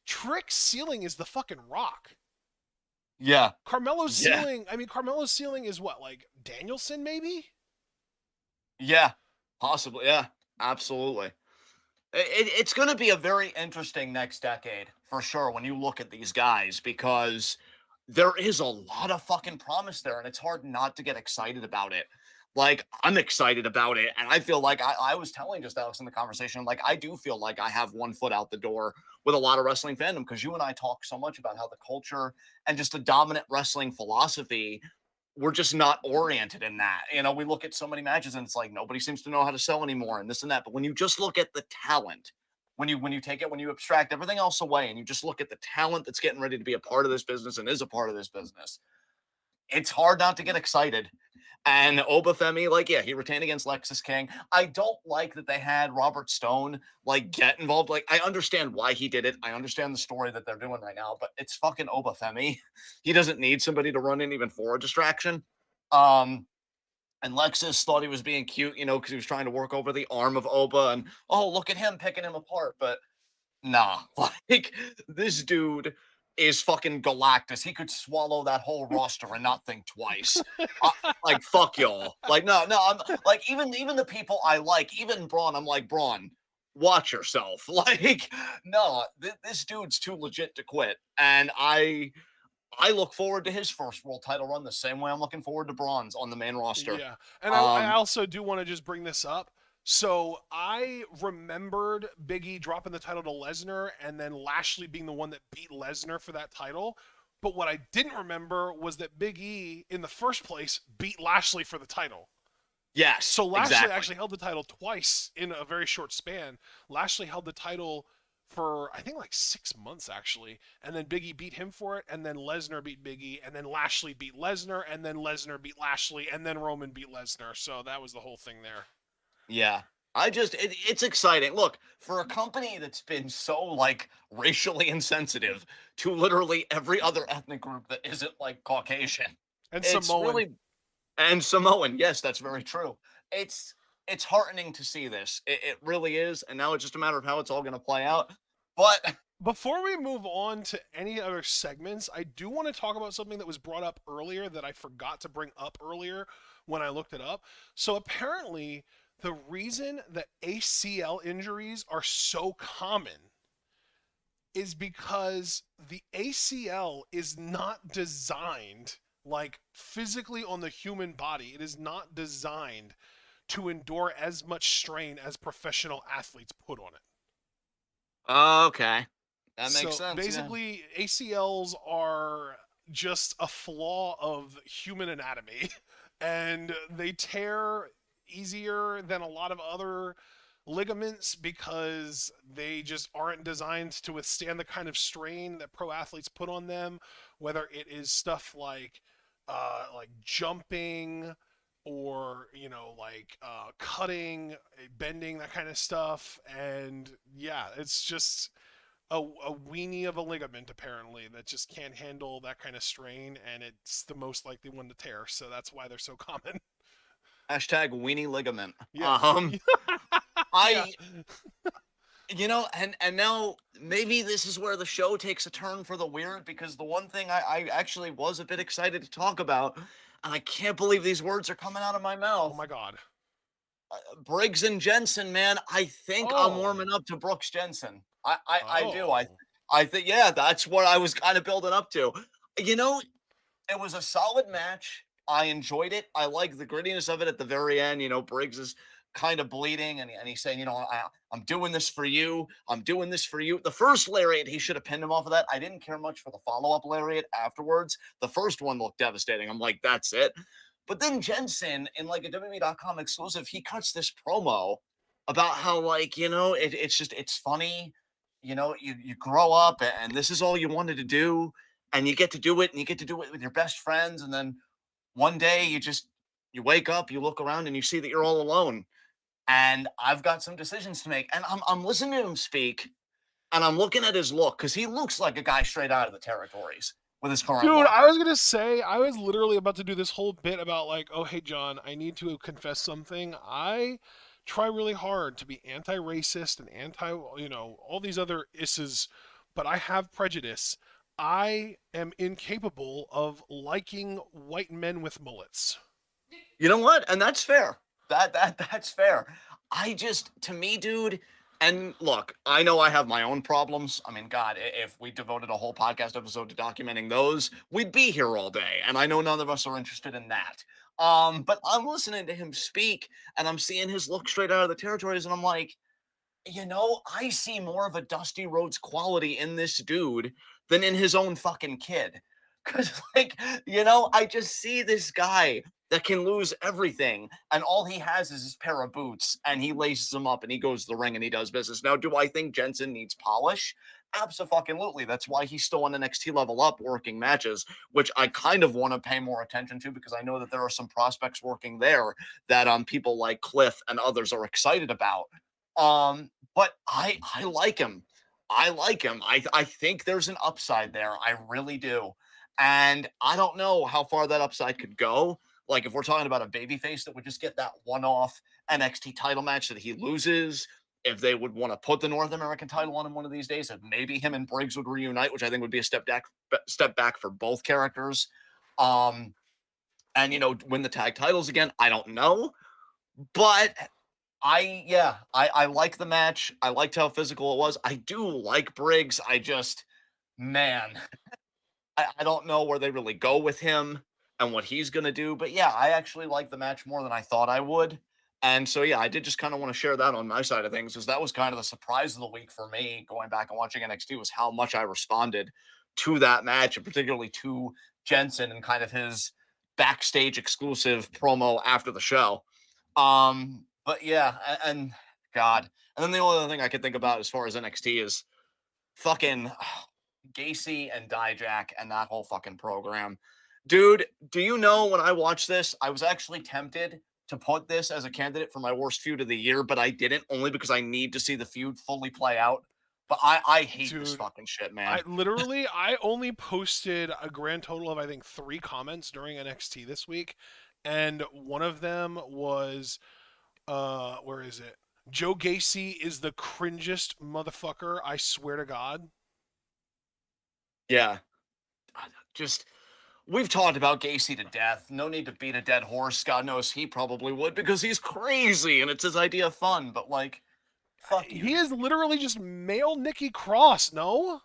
Speaker 2: Trick's ceiling is the fucking Rock.
Speaker 1: Yeah.
Speaker 2: Carmelo's
Speaker 1: Yeah.
Speaker 2: ceiling, I mean, Carmelo's ceiling is what, like Danielson maybe?
Speaker 1: Yeah. Possibly. Yeah. Absolutely. It's going to be a very interesting next decade for sure when you look at these guys because there is a lot of fucking promise there and it's hard not to get excited about it. Like, I'm excited about it. And I feel like I was telling just Alex in the conversation, like, I do feel like I have one foot out the door with a lot of wrestling fandom because you and I talk so much about how the culture and just the dominant wrestling philosophy we're just not oriented in that. You know, we look at so many matches and it's like nobody seems to know how to sell anymore and this and that. But when you just look at the talent, when you abstract everything else away and you just look at the talent that's getting ready to be a part of this business and is a part of this business, it's hard not to get excited. And Obafemi, like, yeah, he retained against Lexus King. I don't like that they had Robert Stone like get involved. Like, I understand why he did it. I understand the story that they're doing right now, but it's fucking Obafemi. He doesn't need somebody to run in even for a distraction. Um, and Lexus thought he was being cute, you know, because he was trying to work over the arm of Oba, and oh, look at him picking him apart. But nah, like this dude is fucking Galactus. He could swallow that whole roster and not think twice. Uh, like fuck y'all. Like no, I'm like even the people I like, even Braun. I'm like Braun, watch yourself. Like no, this dude's too legit to quit. And I look forward to his first world title run the same way I'm looking forward to Braun's on the main roster.
Speaker 2: Yeah. And I
Speaker 1: Um,
Speaker 2: also do want to just bring this up. So I remembered Big E dropping the title to Lesnar and then Lashley being the one that beat Lesnar for that title. But what I didn't remember was that Big E, in the first place, beat Lashley for the title.
Speaker 1: yes,
Speaker 2: So Lashley
Speaker 1: exactly.
Speaker 2: actually held the title twice in a very short span. Lashley held the title for I think like 6 months actually, and then Big E beat him for it, and then Lesnar beat Big E, and then Lashley beat Lesnar, and then Lesnar beat Lashley, and then Roman beat Lesnar. So that was the whole thing there.
Speaker 1: Yeah. It's exciting. Look, for a company that's been so like racially insensitive to literally every other ethnic group that isn't like Caucasian,
Speaker 2: And
Speaker 1: it's
Speaker 2: Samoan.
Speaker 1: really and Samoan. Yes, that's very true. It's it's heartening to see this. It really is, and now it's just a matter of how it's all going to play out. But
Speaker 2: Before we move on to any other segments, I do want to talk about something that was brought up earlier that I forgot to bring up earlier when I looked it up. So apparently, the reason that ACL injuries are so common is because the ACL is not designed like physically on the human body. It is not designed to endure as much strain as professional athletes put on it.
Speaker 1: okay, that makes
Speaker 2: So
Speaker 1: sense. Yeah.
Speaker 2: basically, ACLs are just a flaw of human anatomy, and they tear easier than a lot of other ligaments because they just aren't designed to withstand the kind of strain that pro athletes put on them, whether it is stuff like jumping or cutting, bending, that kind of stuff. And yeah, it's just a weenie of a ligament apparently that just can't handle that kind of strain, and it's the most likely one to tear. So that's why they're so common.
Speaker 1: Hashtag weenie ligament.
Speaker 2: Yeah. Yeah.
Speaker 1: I you know, and now maybe this is where the show takes a turn for the weird because the one thing I actually was a bit excited to talk about, and I can't believe these words are coming out of my
Speaker 2: Oh
Speaker 1: mouth.
Speaker 2: my god.
Speaker 1: Briggs and Jensen, man, I think I'm
Speaker 2: Oh.
Speaker 1: warming up to Brooks Jensen. I do.
Speaker 2: Oh.
Speaker 1: I think yeah, that's what I was kind of building up to. You know, it was a solid match. I enjoyed it. I like the grittiness of it at the very end. You know, Briggs is kind of bleeding and he's saying, you know, I'm doing this for you. I'm doing this for you. The first lariat, he should have pinned him off of that. I didn't care much for the follow up lariat afterwards. The first one looked devastating. I'm like, that's it. But then Jensen, in like a WWE.com exclusive, he cuts this promo about how, like, you know, it's just, it's funny. You know, you grow up and this is all you wanted to do. And you get to do it and you get to do it with your best friends. And then one day you wake up, you look around and you see that you're all alone. And I've got some decisions to make. And I'm listening to him speak and I'm looking at his look because he looks like a guy straight out of the territories with his current
Speaker 2: Dude,
Speaker 1: look.
Speaker 2: I was gonna say, I was literally about to do this whole bit about like, oh hey John, I need to confess something. I try really hard to be anti-racist and anti, you know, all these other isses, but I have prejudice. I am incapable of liking white men with mullets.
Speaker 1: You know what? And that's fair. That's fair. I just, to me, dude, and look, I know I have my own problems. I mean, God, if we devoted a whole podcast episode to documenting those, we'd be here all day. And I know none of us are interested in that. But I'm listening to him speak and I'm seeing his look straight out of the territories, and I'm like, you know, I see more of a Dusty Rhodes quality in this dude than in his own fucking kid. Cause like, you know, I just see this guy that can lose everything, and all he has is his pair of boots, and he laces them up and he goes to the ring and he does business. Now, do I think Jensen needs polish? Absolutely. That's why he's still on NXT Level Up working matches, which I kind of want to pay more attention to because I know that there are some prospects working there that people like Cliff and others are excited about. But I like him. I like him. I think there's an upside there. I really do. And I don't know how far that upside could go. Like if we're talking about a babyface that would just get that one-off NXT title match that he loses, if they would want to put the North American title on him one of these days, if maybe him and Briggs would reunite, which I think would be a step back for both characters. Um, and you know, win the tag titles again. I don't know, but I like the match. I liked how physical it was. I do like Briggs. I just, man, I don't know where they really go with him and what he's gonna do. But yeah, I actually like the match more than I thought I would. And so yeah, I did just kind of want to share that on my side of things because that was kind of the surprise of the week for me going back and watching NXT was how much I responded to that match and particularly to Jensen and kind of his backstage exclusive promo after the show. But yeah, and God, and then the only other thing I could think about as far as NXT is fucking Gacy and Dijak and that whole fucking program. Dude, do you know when I watched this, I was actually tempted to put this as a candidate for my worst feud of the year, but I didn't only because I need to see the feud fully play out. But I hate this
Speaker 2: Dude,
Speaker 1: fucking shit, man.
Speaker 2: I only posted a grand total of I think 3 comments during NXT this week, and one of them was where is it? Joe Gacy is the cringest motherfucker, I swear to God.
Speaker 1: Yeah. Just we've talked about Gacy to death. No need to beat a dead horse. God knows he probably would because he's crazy and it's his idea of fun. But like, fuck you,
Speaker 2: He is literally just male Nikki Cross, no?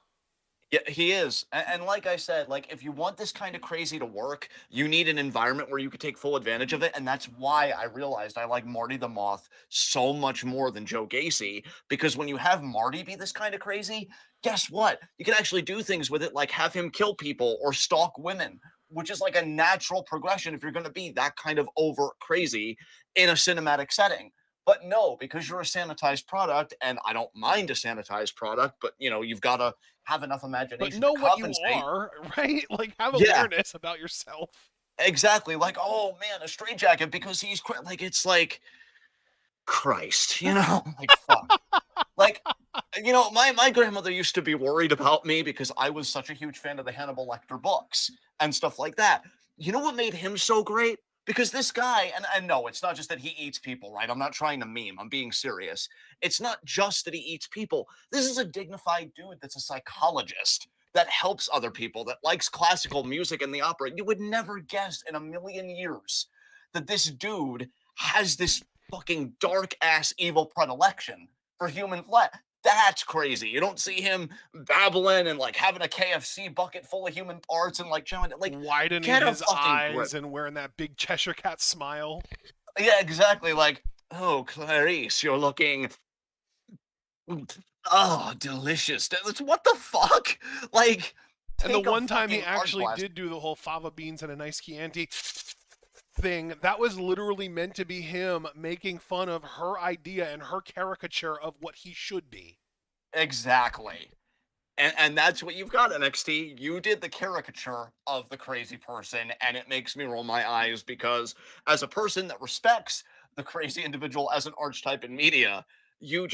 Speaker 1: yeah, he is. And like I said, like if you want this kind of crazy to work, you need an environment where you could take full advantage of it. And that's why I realized I like Marty the Moth so much more than Joe Gacy. Because when you have Marty be this kind of crazy, guess what? You can actually do things with it, like have him kill people or stalk women, which is like a natural progression if you're going to be that kind of over crazy in a cinematic setting. But no, because you're a sanitized product, and I don't mind a sanitized product, but you know, you've got to have enough
Speaker 2: But
Speaker 1: imagination to
Speaker 2: know what you
Speaker 1: compensate.
Speaker 2: are, right? Like have
Speaker 1: Yeah,
Speaker 2: awareness about yourself.
Speaker 1: exactly. Like, oh man, a straitjacket because he's like it's like Christ, you know, like fuck. Like, you know, my grandmother used to be worried about me because I was such a huge fan of the Hannibal Lecter books and stuff like that. You know what made him so great? Because this guy, and no, it's not just that he eats people, right? I'm not trying to meme. I'm being serious. It's not just that he eats people. This is a dignified dude that's a psychologist that helps other people, that likes classical music and the opera. You would never guess in a million years that this dude has this fucking dark ass evil predilection for human flesh. That's crazy. You don't see him babbling and like having a KFC bucket full of human parts and like chilling. Like,
Speaker 2: Widening
Speaker 1: get a
Speaker 2: his
Speaker 1: fucking grip.
Speaker 2: eyes and wearing that big Cheshire Cat smile.
Speaker 1: Yeah, exactly. Like, oh, Clarice, you're looking oh, delicious. What the fuck? Like,
Speaker 2: And the
Speaker 1: take a
Speaker 2: one time he
Speaker 1: fucking art
Speaker 2: actually
Speaker 1: class.
Speaker 2: did do the whole fava beans and a nice Chianti thing, that was literally meant to be him making fun of her idea and her caricature of what he should be.
Speaker 1: Exactly. And that's what you've got, NXT. You did the caricature of the crazy person, and it makes me roll my eyes because as a person that respects the crazy individual as an archetype in media, you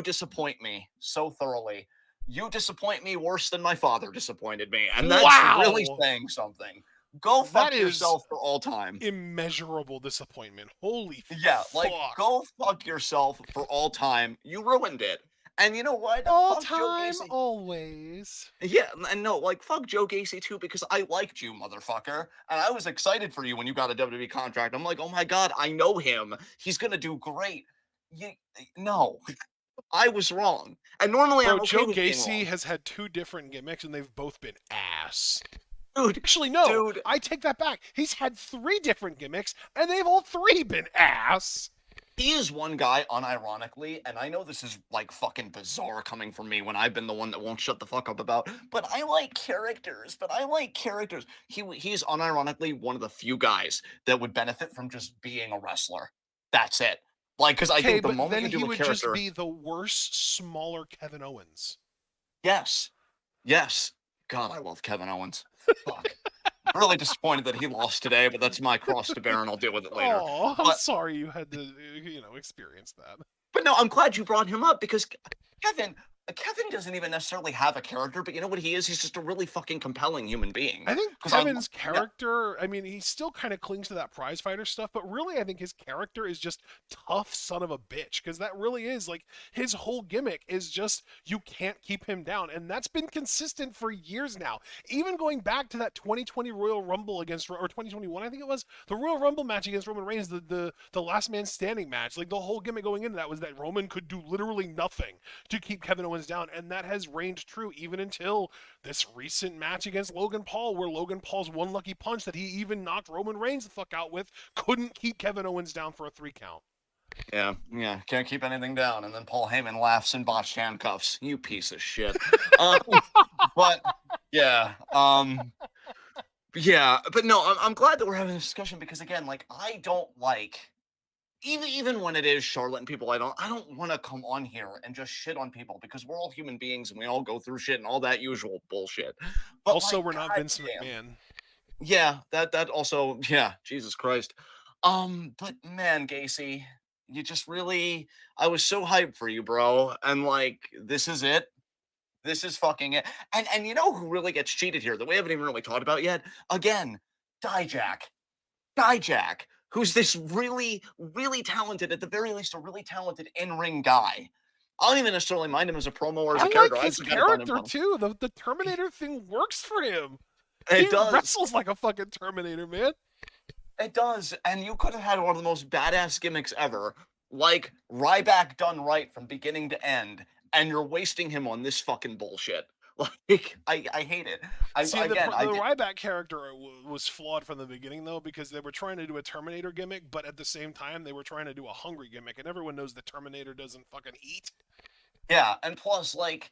Speaker 1: disappoint me so thoroughly. You disappoint me worse than my father disappointed me, and that's really
Speaker 2: Wow!
Speaker 1: saying something. Go
Speaker 2: That
Speaker 1: fuck
Speaker 2: is
Speaker 1: yourself for all time.
Speaker 2: immeasurable disappointment. Holy
Speaker 1: Yeah, like
Speaker 2: fuck.
Speaker 1: go fuck yourself for all time. You ruined it. And you know what?
Speaker 2: All
Speaker 1: Fuck Joe
Speaker 2: time,
Speaker 1: Gacy.
Speaker 2: always.
Speaker 1: Yeah, and no, like fuck Joe Gacy too, because I liked you, motherfucker, and I was excited for you when you got a WWE contract. I'm like, oh my god, I know him. He's gonna do great. You, no, I was wrong, and normally
Speaker 2: Bro,
Speaker 1: I'm okay
Speaker 2: Joe
Speaker 1: with being
Speaker 2: Gacy
Speaker 1: wrong,
Speaker 2: has had 2 different gimmicks and they've both been ass.
Speaker 1: dude.
Speaker 2: Actually, no,
Speaker 1: Dude,
Speaker 2: I take that back. He's had 3 different gimmicks and they've all 3 been ass.
Speaker 1: he is one guy, unironically, and I know this is like fucking bizarre coming from me when I've been the one that won't shut the fuck up about. But I like characters. But I like characters. He's unironically one of the few guys that would benefit from just being a wrestler. That's it. Like, because I
Speaker 2: Okay,
Speaker 1: think the
Speaker 2: but
Speaker 1: moment
Speaker 2: then
Speaker 1: you
Speaker 2: he
Speaker 1: do a
Speaker 2: would just
Speaker 1: character,
Speaker 2: be the worse, smaller Kevin Owens.
Speaker 1: yes, yes. God, I love Kevin Owens. Fuck. Really disappointed that he lost today, but that's my cross to bear, and I'll deal with it later.
Speaker 2: Oh, I'm
Speaker 1: But
Speaker 2: sorry you had to, experience that.
Speaker 1: But no, I'm glad you brought him up because Kevin Kevin doesn't even necessarily have a character, but you know what he is? He's just a really fucking compelling human being.
Speaker 2: I think
Speaker 1: Because
Speaker 2: Kevin's
Speaker 1: yeah,
Speaker 2: character, I mean, he still kind of clings to that prize fighter stuff, but really I think his character is just tough son of a bitch because that really is like his whole gimmick is just you can't keep him down and that's been consistent for years now. Even going back to that 2020 Royal Rumble against or 2021 I think it was, the Royal Rumble match against Roman Reigns, the last man standing match, like the whole gimmick going into that was that Roman could do literally nothing to keep Kevin Owens down and that has reigned true even until this recent match against Logan Paul, where Logan Paul's one lucky punch that he even knocked Roman Reigns the fuck out with couldn't keep Kevin Owens down for a 3 count.
Speaker 1: yeah, can't keep anything down. And then Paul Heyman laughs in botched handcuffs. You piece of shit. But yeah, yeah, but no, I'm glad that we're having this discussion because again, like I don't like even when it is Charlotte and people I don't want to come on here and just shit on people because we're all human beings and we all go through shit and all that usual bullshit. But
Speaker 2: Also,
Speaker 1: like,
Speaker 2: we're not Vince
Speaker 1: goddamn,
Speaker 2: McMahon.
Speaker 1: yeah, that also, yeah, Jesus Christ. But man, Gacy, you just really, I was so hyped for you, bro, and like, this is it. This is fucking it. And you know who really gets cheated here that we haven't even really talked about yet? Again, Dijak. Dijak, who's this really, really talented, at the very least, a really talented in-ring guy. I don't even necessarily mind him as a promo or as
Speaker 2: I
Speaker 1: a
Speaker 2: like
Speaker 1: character. I
Speaker 2: his
Speaker 1: actually kind of find him
Speaker 2: character
Speaker 1: fun.
Speaker 2: too. The Terminator thing works for him. He
Speaker 1: It does.
Speaker 2: wrestles like a fucking Terminator, man.
Speaker 1: It does. And you could have had one of the most badass gimmicks ever, like Ryback done right from beginning to end, and you're wasting him on this fucking bullshit. Like, I hate it.
Speaker 2: See, the
Speaker 1: I did.
Speaker 2: Ryback character was flawed from the beginning, though, because they were trying to do a Terminator gimmick, but at the same time, they were trying to do a hungry gimmick, and everyone knows the Terminator doesn't fucking eat.
Speaker 1: Yeah, and plus, like,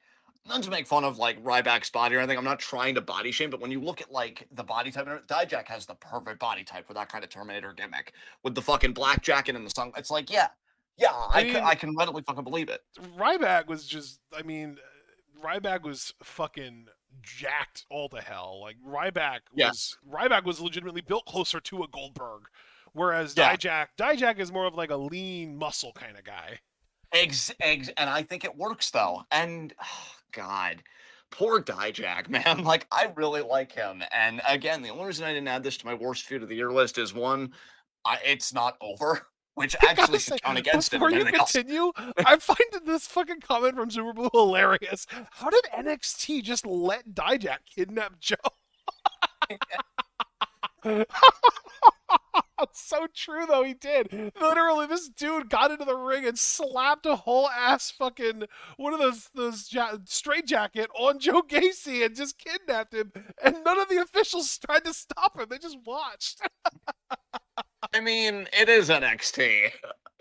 Speaker 1: not to make fun of like Ryback's body or anything. I'm not trying to body shame, but when you look at like the body type, Dijak has the perfect body type for that kind of Terminator gimmick with the fucking black jacket and the sun. It's like, yeah, yeah,
Speaker 2: I mean,
Speaker 1: I can readily fucking believe it.
Speaker 2: Ryback was just, Ryback was fucking jacked all to hell. Like
Speaker 1: Yeah,
Speaker 2: Ryback was legitimately built closer to a Goldberg, whereas
Speaker 1: yeah,
Speaker 2: Dijak is more of like a lean muscle kind of guy.
Speaker 1: and I think it works though. And oh, God, poor Dijak, man. Like, I really like him. And again, the only reason I didn't add this to my worst feud of the year list is one, it's not over, which
Speaker 2: I
Speaker 1: actually
Speaker 2: gotta
Speaker 1: should
Speaker 2: say,
Speaker 1: count against it,
Speaker 2: before
Speaker 1: if
Speaker 2: you
Speaker 1: anything else.
Speaker 2: continue, I find this fucking comment from Super Blue hilarious. How did NXT just let Dijak kidnap Joe? It's so true though. He did. Literally, this dude got into the ring and slapped a whole ass fucking one of those straight jacket on Joe Gacy and just kidnapped him. And none of the officials tried to stop him. They just watched.
Speaker 1: I mean, it is NXT,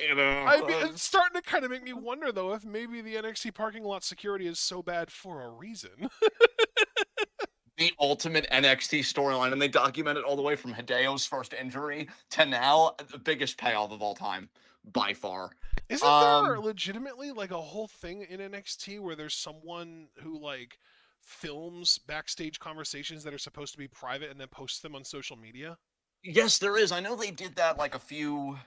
Speaker 2: I mean, it's starting to kind of make me wonder though if maybe the NXT parking lot security is so bad for a reason.
Speaker 1: The ultimate NXT storyline, and they document it all the way from Hideo's first injury to now, the biggest payoff of all time, by far.
Speaker 2: Isn't there
Speaker 1: Um,
Speaker 2: legitimately like a whole thing in NXT where there's someone who like films backstage conversations that are supposed to be private and then posts them on social media?
Speaker 1: yes, there is. I know they did that like a few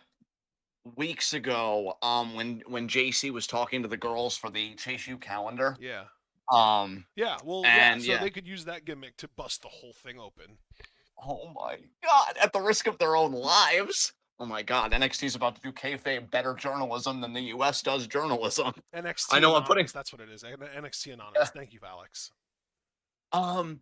Speaker 1: weeks ago, when JC was talking to the girls for the Chase U calendar.
Speaker 2: Yeah.
Speaker 1: Um,
Speaker 2: Yeah, well, yeah,
Speaker 1: and
Speaker 2: so
Speaker 1: yeah.
Speaker 2: they could use that gimmick to bust the whole thing open.
Speaker 1: Oh my god, at the risk of their own lives. Oh my god, NXT's about to do kayfabe better journalism than the US does journalism. I
Speaker 2: NXT
Speaker 1: know I'm putting
Speaker 2: Anonymous, that's what it is. NXT Anonymous. Thank you, Alex.
Speaker 1: um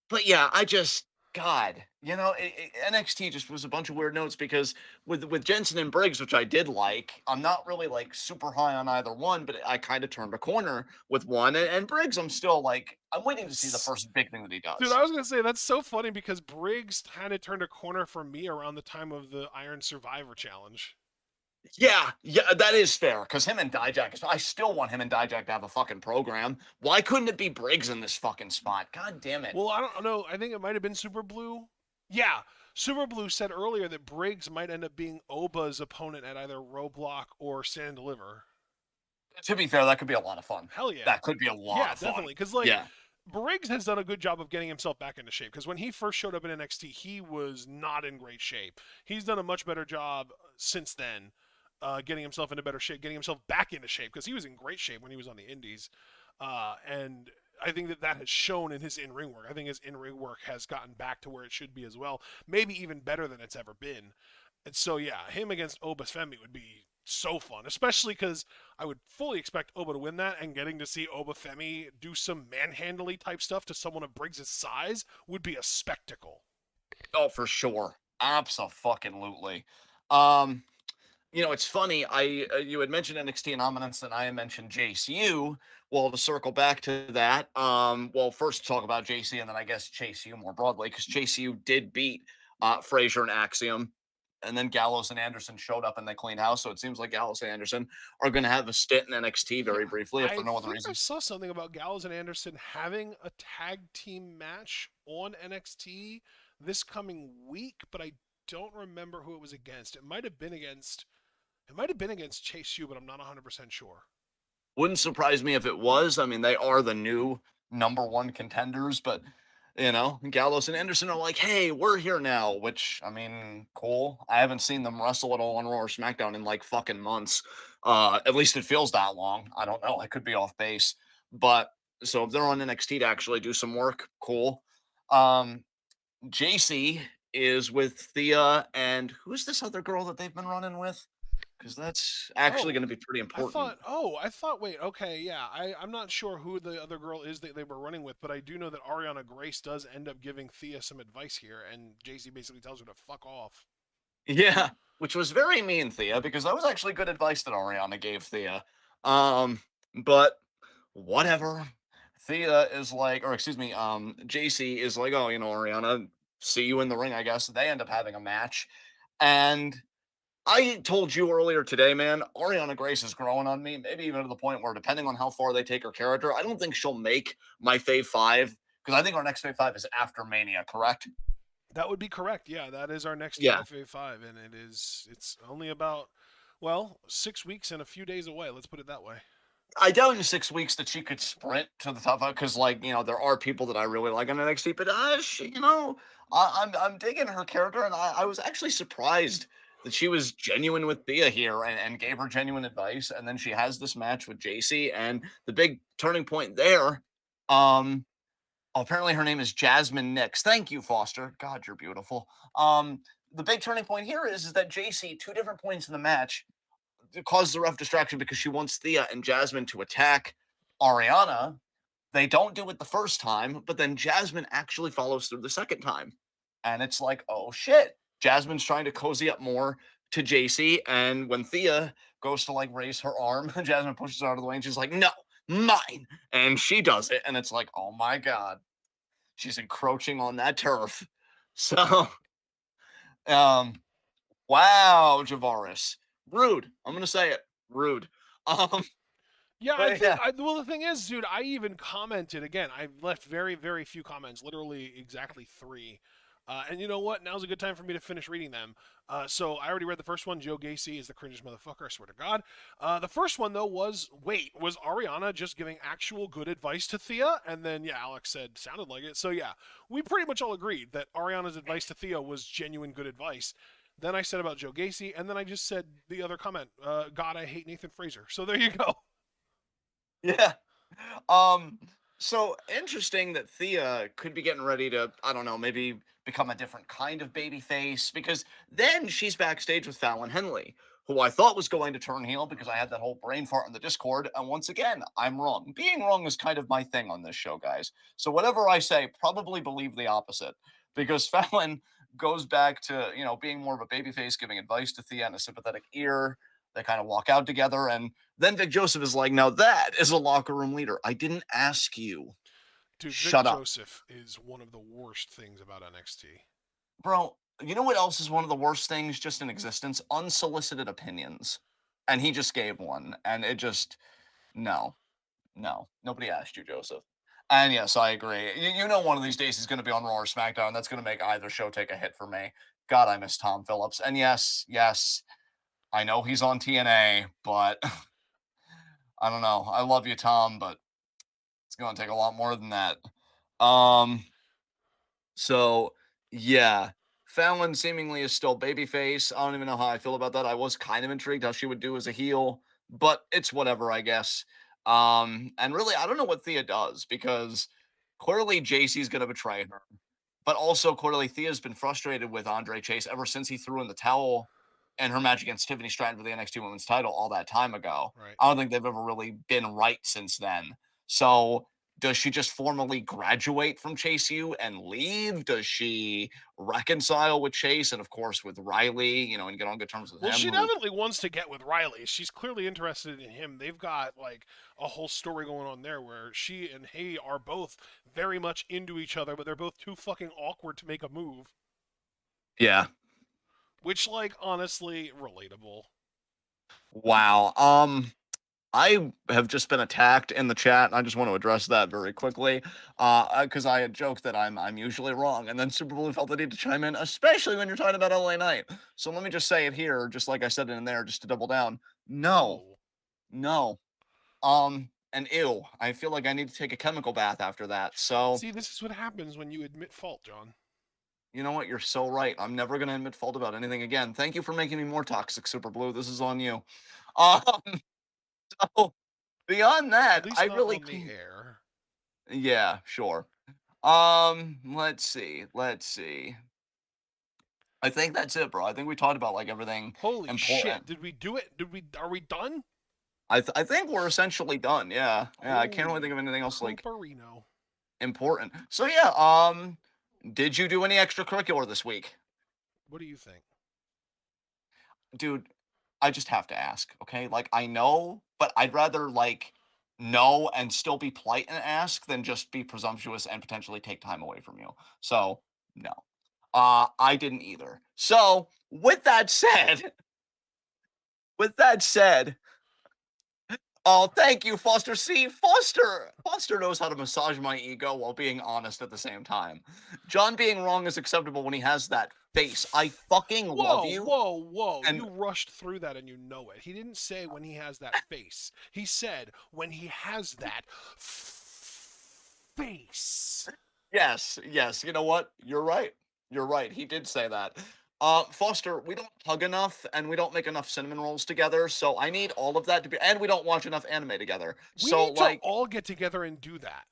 Speaker 1: but yeah, I just god, NXT just was a bunch of weird notes because with Jensen and Briggs, which I did like, I'm not really like super high on either one, but I kind of turned a corner with one, and Briggs I'm still like I'm waiting to see the first big thing that he
Speaker 2: Dude,
Speaker 1: does.
Speaker 2: I was gonna say that's so funny because Briggs kind of turned a corner for me around the time of the Iron Survivor Challenge.
Speaker 1: Yeah, yeah, that is fair. Because him and Dijak, I still want him and Dijak to have a fucking program. Why couldn't it be Briggs in this fucking spot? God damn it.
Speaker 2: Well, I don't know. I think it might have been Super Blue. Yeah, Super Blue said earlier that Briggs might end up being Oba's opponent at either Roadblock or Stand Deliver.
Speaker 1: To be fair, that could be a lot of fun.
Speaker 2: Hell yeah.
Speaker 1: That could be a lot
Speaker 2: Yeah,
Speaker 1: of fun.
Speaker 2: definitely. Because, like,
Speaker 1: Yeah.
Speaker 2: Briggs has done a good job of getting himself back into shape. Because when he first showed up in NXT, he was not in great shape. He's done a much better job since then, getting himself into better shape, getting himself back into shape. Because he was in great shape when he was on the Indies. And I think that has shown in his in-ring work. I think his in-ring work has gotten back to where it should be as well. Maybe even better than it's ever been. And so, yeah, him against Oba Femi would be so fun, especially because I would fully expect Oba to win that, and getting to see Oba Femi do some manhandly type stuff to someone of Briggs' size would be a spectacle.
Speaker 1: Oh, for sure. Absolutely. Um, it's funny. You had mentioned NXT Anonymous, and I had mentioned JCU. Well, to circle back to that, well, first talk about JC, and then I guess Chase U more broadly, because JCU did beat Frazier and Axiom, and then Gallows and Anderson showed up in the clean house. So it seems like Gallows and Anderson are going to have a stint in NXT
Speaker 2: Yeah,
Speaker 1: very briefly, if for
Speaker 2: I
Speaker 1: no other
Speaker 2: think I
Speaker 1: reason.
Speaker 2: saw something about Gallows and Anderson having a tag team match on NXT this coming week, but I don't remember who it was against. It might have been against Chase U, but I'm not 100% sure.
Speaker 1: Wouldn't surprise me if it was. I mean, they are the new number one contenders, but Gallows and Anderson are like, hey, we're here now, which I mean, cool. I haven't seen them wrestle at all on Raw or SmackDown in like fucking months. At least it feels that long. I don't know. I could be off base. But so if they're on NXT to actually do some work, cool. Um, JC is with Thea, and who's this other girl that they've been running with? Because that's actually going
Speaker 2: Oh,
Speaker 1: to be pretty
Speaker 2: I
Speaker 1: important.
Speaker 2: thought. Oh, I thought. Wait. Okay. Yeah. I'm not sure who the other girl is that they were running with, but I do know that Ariana Grace does end up giving Thea some advice here, and JC basically tells her to fuck off.
Speaker 1: Yeah, which was very mean, Thea, because that was actually good advice that Ariana gave Thea. Um, but whatever. Thea is like, or excuse me, JC is like, oh, Ariana, see you in the ring, I guess. They end up having a match. And I told you earlier today, man, Ariana Grace is growing on me, maybe even to the point where, depending on how far they take her character, I don't think she'll make my Fave 5, because I think our next Fave 5 is after Mania, correct?
Speaker 2: That would be correct. Yeah, that is our next
Speaker 1: Yeah.
Speaker 2: FA5, and it's only about 6 weeks and a few days away. Let's put it that way.
Speaker 1: I doubt in 6 weeks that she could sprint to the top because, like, there are people that I really like on NXT, but I'm digging her character, and I was actually surprised that she was genuine with Thea here and gave her genuine advice, and then she has this match with JC, and the big turning point there, um, apparently her name is Jasmine Nix. Thank you, Foster. God, you're beautiful. The big turning point here is that JC, two different points in the match, it causes a rough distraction because she wants Thea and Jasmine to attack Ariana. They don't do it the first time, but then Jasmine actually follows through the second time. And it's like, oh shit. Jasmine's trying to cozy up more to JC, and when Thea goes to like raise her arm, Jasmine pushes her out of the way, and she's like, "No, mine," and she does it, and it's like, oh my god, she's encroaching on that turf. So, um, wow, Javaris, rude. I'm gonna say it, rude. Um,
Speaker 2: Yeah, I
Speaker 1: but
Speaker 2: think.
Speaker 1: yeah,
Speaker 2: Well, the thing is, dude, I even commented again. I left very, very few comments, literally exactly 3. And you know what? Now's a good time for me to finish reading them. So I already read the first one. Joe Gacy is the cringiest motherfucker. I swear to God. The first one though was was Ariana just giving actual good advice to Thea? And then yeah, Alex said sounded like it. So yeah, we pretty much all agreed that Ariana's advice to Thea was genuine good advice. Then I said about Joe Gacy, and then I just said the other comment. God, I hate Nathan Fraser. So there you go.
Speaker 1: yeah. Um, so interesting that Thea could be getting ready to, I don't know, maybe become a different kind of baby face because then she's backstage with Fallon Henley, who I thought was going to turn heel because I had that whole brain fart in the Discord. And once again, I'm wrong. Being wrong is kind of my thing on this show, guys. So whatever I say, probably believe the opposite because Fallon goes back to, being more of a baby face, giving advice to Thea and a sympathetic ear. They kind of walk out together, and then Vic Joseph is like, now that is a locker room leader. I didn't ask you.
Speaker 2: Dude, Vic
Speaker 1: Shut up.
Speaker 2: Joseph is one of the worst things about NXT.
Speaker 1: Bro, you know what else is one of the worst things just in existence? Unsolicited opinions. And he just gave one. And it just, no, no. Nobody asked you, Joseph. And yes, I agree. You know, one of these days he's going to be on Raw or SmackDown. That's going to make either show take a hit for me. God, I miss Tom Phillips. And yes, yes, I know he's on TNA, but I don't know. I love you, Tom, but it's going to take a lot more than that. Um, so yeah, Fallon seemingly is still babyface. I don't even know how I feel about that. I was kind of intrigued how she would do as a heel, but it's whatever, I guess. And really, I don't know what Thea does because clearly JC's going to betray her, but also clearly Thea's been frustrated with Andre Chase ever since he threw in the towel in her match against Tiffany Stratton for the NXT Women's title all that time ago.
Speaker 2: Right.
Speaker 1: I don't think they've ever really been right since then. So does she just formally graduate from Chase U and leave? Does she reconcile with Chase and, of course, with Riley, and get on good terms with
Speaker 2: Well,
Speaker 1: him?
Speaker 2: she
Speaker 1: Who,
Speaker 2: definitely wants to get with Riley. She's clearly interested in him. They've got like a whole story going on there where she and he are both very much into each other, but they're both too fucking awkward to make a move.
Speaker 1: yeah.
Speaker 2: Which, like, honestly, relatable.
Speaker 1: Wow. I have just been attacked in the chat, and I just want to address that very quickly, because I had joked that I'm usually wrong, and then Super Blue felt the need to chime in, especially when you're talking about LA Knight. So let me just say it here, just like I said it in there, just to double down. No,
Speaker 2: Oh.
Speaker 1: no, and ew, I feel like I need to take a chemical bath after that. So
Speaker 2: See, this is what happens when you admit fault, John.
Speaker 1: you know what? You're so right. I'm never gonna admit fault about anything again. Thank you for making me more toxic, Super Blue. This is on you. Um, so beyond
Speaker 2: At
Speaker 1: that,
Speaker 2: least
Speaker 1: I
Speaker 2: not
Speaker 1: really,
Speaker 2: on the air.
Speaker 1: yeah, sure. Let's see. Let's see. I think that's it, bro. I think we talked about like everything
Speaker 2: Holy shit.
Speaker 1: important.
Speaker 2: Did we do it? Are we done?
Speaker 1: I think we're essentially done. Yeah. Yeah, I can't really think
Speaker 2: Holy
Speaker 1: of anything else like
Speaker 2: Cooperino.
Speaker 1: important. So yeah, did you do any extracurricular this week?
Speaker 2: What do you think?
Speaker 1: Dude, I just have to ask, okay? Like I know, but I'd rather like know and still be polite and ask than just be presumptuous and potentially take time away from you. So, no. I didn't either. So, with that said, with that said, oh, thank you, Foster. See, Foster knows how to massage my ego while being honest at the same time. John being wrong is acceptable when he has that face. I fucking love
Speaker 2: Whoa,
Speaker 1: you.
Speaker 2: whoa, whoa.
Speaker 1: And
Speaker 2: You rushed through that and you know it. He didn't say when he has that face. He said when he has that face.
Speaker 1: yes, yes, you know what? You're right. You're right. He did say that. Foster, we don't hug enough and we don't make enough cinnamon rolls together, so I need all of that to be, and we don't watch enough anime together.
Speaker 2: We
Speaker 1: So,
Speaker 2: need to
Speaker 1: like,
Speaker 2: all get together and do that.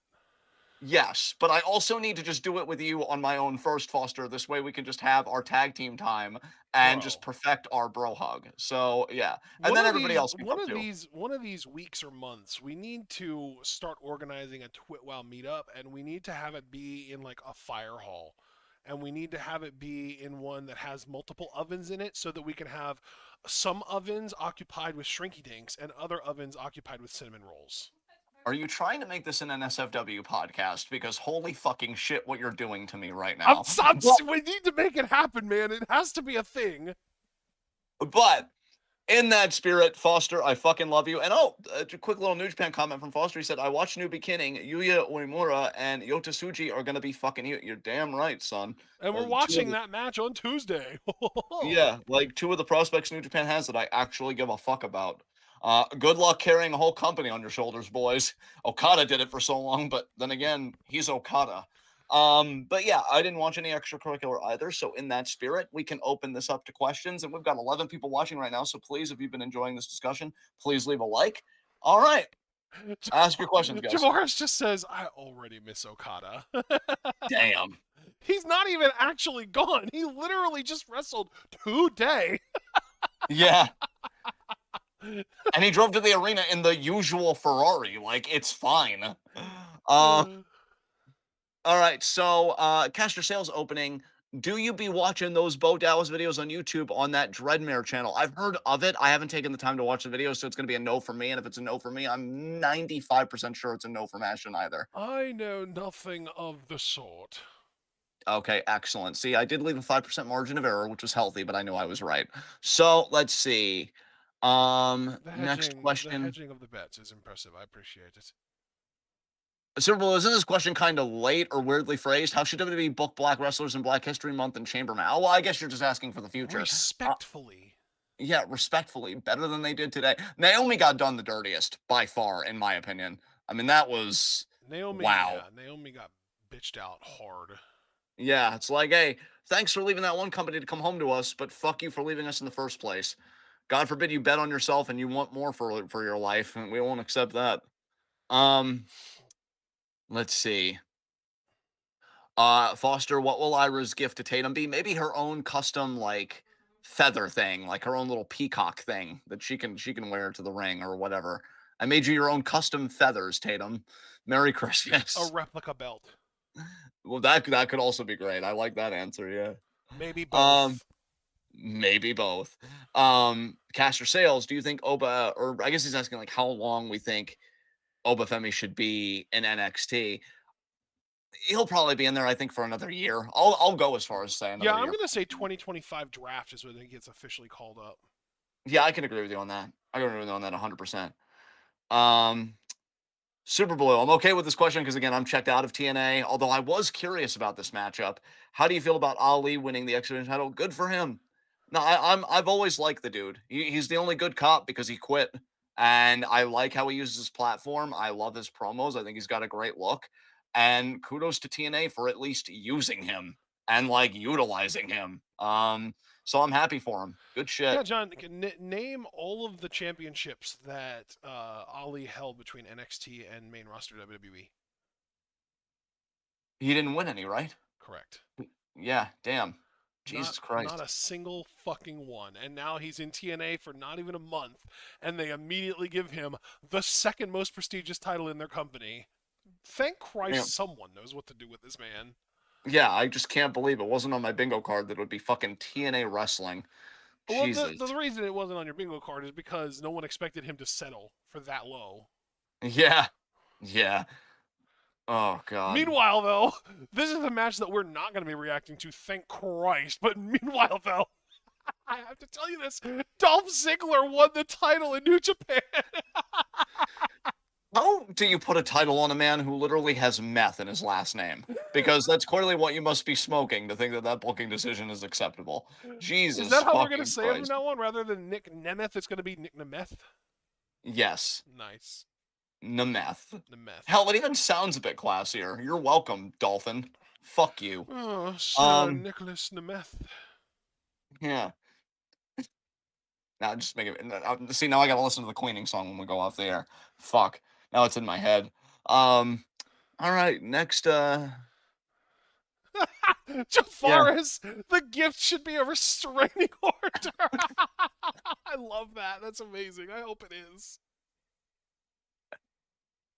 Speaker 1: yes, but I also need to just do it with you on my own first, Foster. This way we can just have our tag team time and just
Speaker 2: Bro.
Speaker 1: perfect our bro hug. So yeah, and then everybody else can come too.
Speaker 2: One of these weeks or months, we need to start organizing a TwitWoW meetup, and we need to have it be in like a fire hall, and we need to have it be in one that has multiple ovens in it so that we can have some ovens occupied with shrinky dinks and other ovens occupied with cinnamon rolls.
Speaker 1: Are you trying to make this an NSFW podcast? Because holy fucking shit, what you're doing to me right
Speaker 2: I'm,
Speaker 1: now.
Speaker 2: I'm, we need to make it happen, man. It has to be a thing.
Speaker 1: But in that spirit, Foster, I fucking love you. And a quick little New Japan comment from Foster. He said, I watched New Beginning. Yuya Uemura and Yota Tsuji are going to be fucking you. You're damn right, son.
Speaker 2: And we're watching that match on Tuesday.
Speaker 1: Yeah, like two of the prospects New Japan has that I actually give a fuck about. Good luck carrying a whole company on your shoulders, boys. Okada did it for so long, but then again, he's Okada. But yeah, I didn't watch any extracurricular either. So in that spirit, we can open this up to questions. And we've got 11 people watching right now. So please, if you've been enjoying this discussion, please leave a like. All right. Ask your questions, guys.
Speaker 2: Jamaris just says, I already miss Okada.
Speaker 1: Damn.
Speaker 2: He's not even actually gone. He literally just wrestled today.
Speaker 1: Yeah. And he drove to the arena in the usual Ferrari. Like, it's fine. All right, so Caster Sales opening. Do you be watching those Bo Dallas videos on YouTube on that Dreadmare channel? I've heard of it. I haven't taken the time to watch the videos, so it's going to be a no for me. And if it's a no for me, I'm 95% sure it's a no from Ashton either.
Speaker 2: I know nothing of the sort.
Speaker 1: Okay, excellent. See, I did leave a 5% margin of error, which was healthy, but I knew I was right. So let's see. Next question.
Speaker 2: The hedging of the bets is impressive. I appreciate it.
Speaker 1: Super Bowl, isn't this question kind of late or weirdly phrased? How should WWE book black wrestlers in Black History Month and Chambermaid? Oh, well, I guess you're just asking for the future.
Speaker 2: Respectfully.
Speaker 1: Yeah, respectfully. Better than they did today. Naomi got done the dirtiest, by far, in my opinion. I mean, that was...
Speaker 2: Naomi,
Speaker 1: wow.
Speaker 2: Yeah, Naomi got bitched out hard.
Speaker 1: Yeah, it's like, hey, thanks for leaving that one company to come home to us, but fuck you for leaving us in the first place. God forbid you bet on yourself and you want more for your life, and we won't accept that. Let's see. Foster, what will Ira's gift to Tatum be? Maybe her own custom like feather thing, like her own little peacock thing that she can wear to the ring or whatever. I made you your own custom feathers, Tatum. Merry Christmas.
Speaker 2: A replica belt.
Speaker 1: Well, that could also be great. I like that answer. Yeah.
Speaker 2: Maybe both.
Speaker 1: Maybe both. Caster Sales, do you think Oba, or I guess he's asking like how long we think Obafemi should be in NXT? He'll probably be in there, I think, for another year. I'll go as far as saying.
Speaker 2: Yeah, I'm going to say 2025 draft is when he gets officially called up.
Speaker 1: Yeah, I can agree with you on that. I can agree with you on that 100%. Super Blue, I'm okay with this question because, again, I'm checked out of TNA, although I was curious about this matchup. How do you feel about Ali winning the X Division title? Good for him. No, I've always liked the dude. He's the only good cop because he quit. And I like how he uses his platform. I love his promos. I think he's got a great look. And kudos to TNA for at least using him and like utilizing him. So I'm happy for him. Good shit.
Speaker 2: Yeah, John, name all of the championships that Ali held between NXT and main roster WWE.
Speaker 1: He didn't win any, right?
Speaker 2: Correct.
Speaker 1: Yeah, damn. Jesus Christ.
Speaker 2: Not a single fucking one. And now he's in TNA for not even a month, and they immediately give him the second most prestigious title in their company. Thank Christ someone knows what to do with this man.
Speaker 1: Yeah, I just can't believe it wasn't on my bingo card that it would be fucking TNA wrestling.
Speaker 2: Well, the reason it wasn't on your bingo card is because no one expected him to settle for that low.
Speaker 1: Yeah. Yeah. Oh, God.
Speaker 2: Meanwhile, though, this is a match that we're not going to be reacting to, thank Christ. But meanwhile, though, I have to tell you this. Dolph Ziggler won the title in New Japan.
Speaker 1: How do you put a title on a man who literally has meth in his last name? Because that's clearly what you must be smoking to think that that booking decision is acceptable. Jesus.
Speaker 2: Is that how we're going to say
Speaker 1: Christ.
Speaker 2: it from now on? Rather than Nick Nemeth, it's going to be Nick Nemeth?
Speaker 1: Yes.
Speaker 2: Nice.
Speaker 1: Nemeth. Hell, it even sounds a bit classier. You're welcome, Dolphin. Fuck you.
Speaker 2: Oh, Sir Nicholas Nemeth.
Speaker 1: Yeah. Now just make it. See, now I gotta listen to the cleaning song when we go off the air. Fuck. Now it's in my head. All right. Next.
Speaker 2: Jafaris, the gift should be a restraining order. I love that. That's amazing. I hope it is.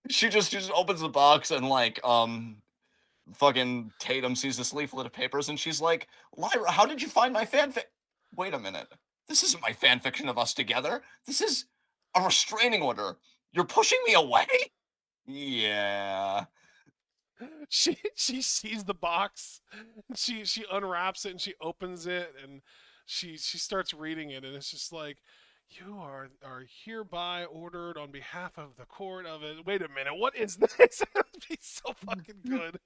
Speaker 1: She just opens the box and like Fucking Tatum sees this leaflet of papers and she's like, Lyra, how did you find my fanfic? Wait a minute. This isn't my fan fiction of us together. This is a restraining order. You're pushing me away? Yeah.
Speaker 2: She sees the box, and she unwraps it and she opens it and she starts reading it and it's just like, you are hereby ordered on behalf of the court of it. Wait a minute, what is this? It'd be so fucking good.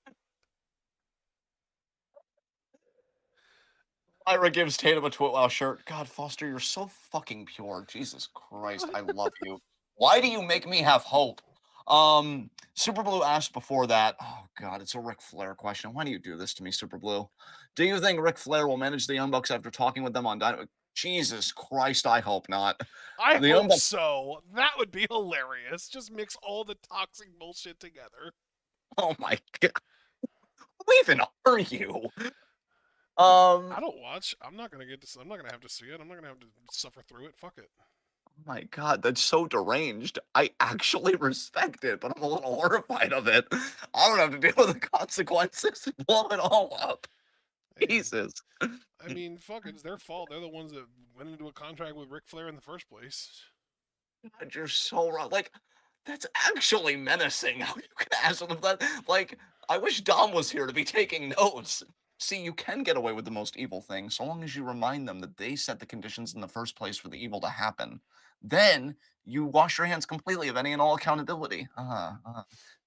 Speaker 1: Lyra gives Tatum a TWitWoW shirt. God, Foster, you're so fucking pure. Jesus Christ, I love you. Why do you make me have hope? Super Blue asked before that. Oh God, it's a Ric Flair question. Why do you do this to me, Super Blue? Do you think Ric Flair will manage the Young Bucks after talking with them on Dynamite? Jesus Christ, I hope not.
Speaker 2: I
Speaker 1: The Young
Speaker 2: hope
Speaker 1: Bucks.
Speaker 2: so. That would be hilarious. Just mix all the toxic bullshit together.
Speaker 1: Oh my God, who even are you?
Speaker 2: I
Speaker 1: Um,
Speaker 2: don't watch. I'm not gonna get this. I'm not gonna have to see it. I'm not gonna have to suffer through it. Fuck it.
Speaker 1: my God, that's so deranged. I actually respect it, but I'm a little horrified of it. I don't have to deal with the consequences. Blow it all up.
Speaker 2: Hey,
Speaker 1: Jesus.
Speaker 2: I mean, fuck, it's their fault. They're the ones that went into a contract with Ric Flair in the first place.
Speaker 1: God, you're so wrong. Like, that's actually menacing. How you can ask them that? Like, I wish Dom was here to be taking notes. See, you can get away with the most evil thing so long as you remind them that they set the conditions in the first place for the evil to happen. Then you wash your hands completely of any and all accountability.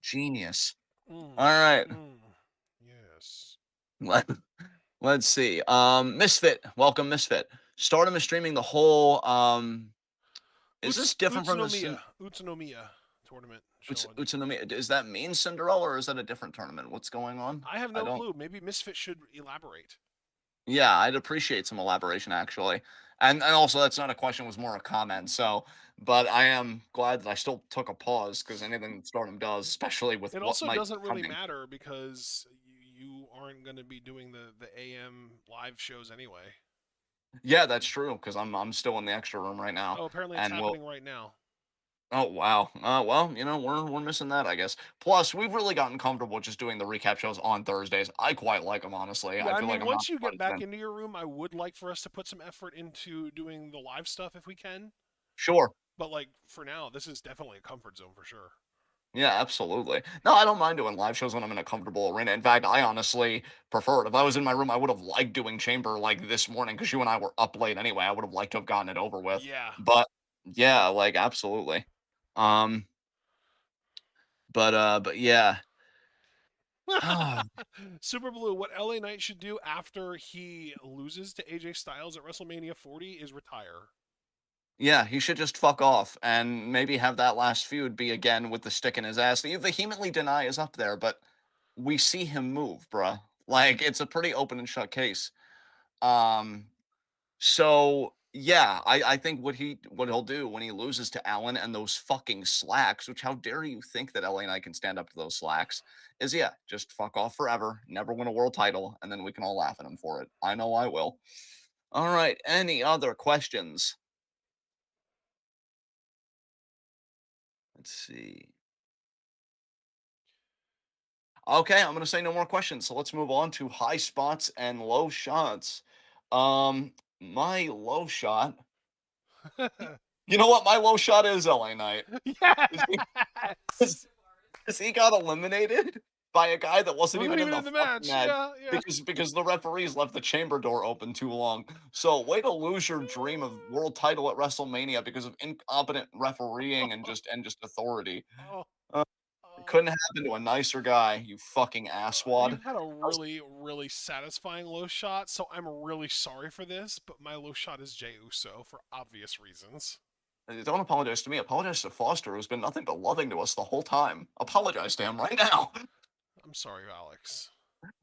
Speaker 1: Genius. All
Speaker 2: Mm,
Speaker 1: right.
Speaker 2: yes.
Speaker 1: Let, let's see. Misfit. Welcome, Misfit. Stardom is streaming the whole is this different from the
Speaker 2: Utsunomiya tournament
Speaker 1: Uts
Speaker 2: showing.
Speaker 1: Utsunomiya? Does that mean Cinderella or is that a different tournament? What's going on?
Speaker 2: I have
Speaker 1: I
Speaker 2: no
Speaker 1: don't.
Speaker 2: clue. Maybe Misfit should elaborate.
Speaker 1: Yeah, I'd appreciate some elaboration actually. And also that's not a question, it was more a comment. So, but I am glad that I still took a pause because anything that Stardom does, especially with
Speaker 2: It
Speaker 1: what
Speaker 2: also
Speaker 1: might be
Speaker 2: doesn't really
Speaker 1: coming.
Speaker 2: matter because you aren't going to be doing the AM live shows anyway.
Speaker 1: Yeah, that's true because I'm still in the extra room right now,
Speaker 2: Oh, apparently it's
Speaker 1: and we'll.
Speaker 2: happening right now.
Speaker 1: Oh wow. Well, we're missing that, I guess. Plus, we've really gotten comfortable just doing the recap shows on Thursdays. I quite like them, honestly.
Speaker 2: Yeah,
Speaker 1: I
Speaker 2: I
Speaker 1: feel like
Speaker 2: mean,
Speaker 1: I'm not
Speaker 2: once you get back
Speaker 1: punishment.
Speaker 2: into your room, I would like for us to put some effort into doing the live stuff if we can.
Speaker 1: Sure.
Speaker 2: But like for now, this is definitely a comfort zone for sure.
Speaker 1: Yeah, absolutely. No, I don't mind doing live shows when I'm in a comfortable arena. In fact, I honestly prefer it. If I was in my room, I would have liked doing chamber like this morning because you and I were up late anyway. I would have liked to have gotten it over with.
Speaker 2: Yeah.
Speaker 1: But yeah, like absolutely. Um, but yeah.
Speaker 2: Super Blue, what LA Knight should do after he loses to AJ Styles at WrestleMania 40 is retire.
Speaker 1: Yeah, he should just fuck off and maybe have that last feud be again with the stick in his ass that you vehemently deny is up there, but we see him move, bruh. Like it's a pretty open and shut case. Um, So yeah, I think what he'll do when he loses to Allen and those fucking slacks, which how dare you think that LA Knight can stand up to those slacks, is yeah, just fuck off forever, never win a world title, and then we can all laugh at him for it. I know I will. All right, any other questions? Let's see. Okay, I'm gonna say no more questions. So let's move on to high spots and low shots. My low shot. You know what? My low shot is LA Knight.
Speaker 2: Yes.
Speaker 1: Because he got eliminated by a guy that wasn't
Speaker 2: Wasn't
Speaker 1: even in
Speaker 2: even
Speaker 1: the
Speaker 2: in the
Speaker 1: fucking
Speaker 2: match.
Speaker 1: match
Speaker 2: Yeah, yeah.
Speaker 1: because the referees left the chamber door open too long. So way to lose your dream of world title at WrestleMania because of incompetent refereeing and just authority.
Speaker 2: Oh,
Speaker 1: Uh, it
Speaker 2: oh.
Speaker 1: couldn't happen to a nicer guy, you fucking asswad.
Speaker 2: You had a really, really satisfying low shot, so I'm really sorry for this, but my low shot is Jey Uso for obvious reasons.
Speaker 1: Don't apologize to me. Apologize to Foster, who's been nothing but loving to us the whole time. Apologize to him right now.
Speaker 2: I'm sorry, Alex.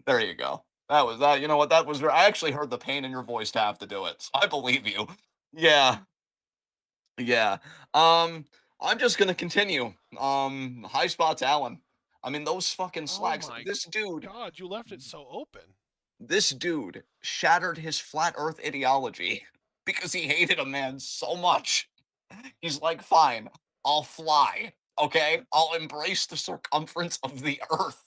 Speaker 1: There you go. That was that. You know what? That was. I actually heard the pain in your voice to have to do it. So I believe you. Yeah. Yeah. Um, I'm just gonna continue. High spots, Allen. I mean, those fucking
Speaker 2: Oh
Speaker 1: slacks.
Speaker 2: my god, you left it so open.
Speaker 1: This dude shattered his flat Earth ideology because he hated a man so much. He's like, fine, I'll fly. Okay, I'll embrace the circumference of the Earth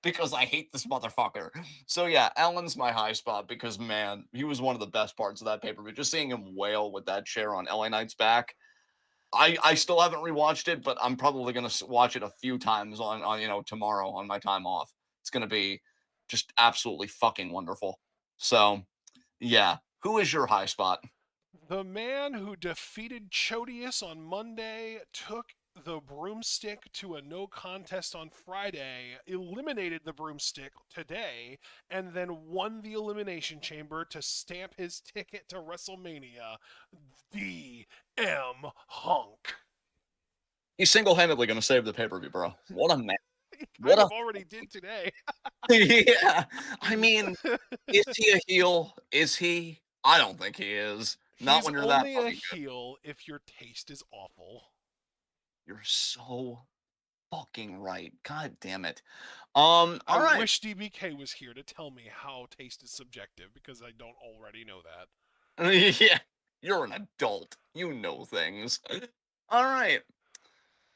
Speaker 1: because I hate this motherfucker. So yeah, Allen's my high spot because man, he was one of the best parts of that pay per view. Just seeing him wail with that chair on LA Knight's back. I still haven't rewatched it, but I'm probably gonna watch it a few times on tomorrow on my time off. It's gonna be just absolutely fucking wonderful. So yeah, who is your high spot?
Speaker 2: The man who defeated Chodius on Monday took the broomstick to a no contest on Friday, eliminated the broomstick today, and then won the Elimination Chamber to stamp his ticket to WrestleMania. DM Hunk.
Speaker 1: He's single handedly gonna save the pay per view, bro. What a man!
Speaker 2: He
Speaker 1: What
Speaker 2: kind
Speaker 1: a
Speaker 2: of already did today.
Speaker 1: yeah. I mean, is he a heel? Is he? I don't think he is. Not
Speaker 2: He's
Speaker 1: when you're that
Speaker 2: only a
Speaker 1: fucking good.
Speaker 2: heel if your taste is awful.
Speaker 1: You're so fucking right. God damn it.
Speaker 2: I
Speaker 1: All right.
Speaker 2: wish DBK was here to tell me how taste is subjective because I don't already know that.
Speaker 1: Yeah. You're an adult. You know things. All right.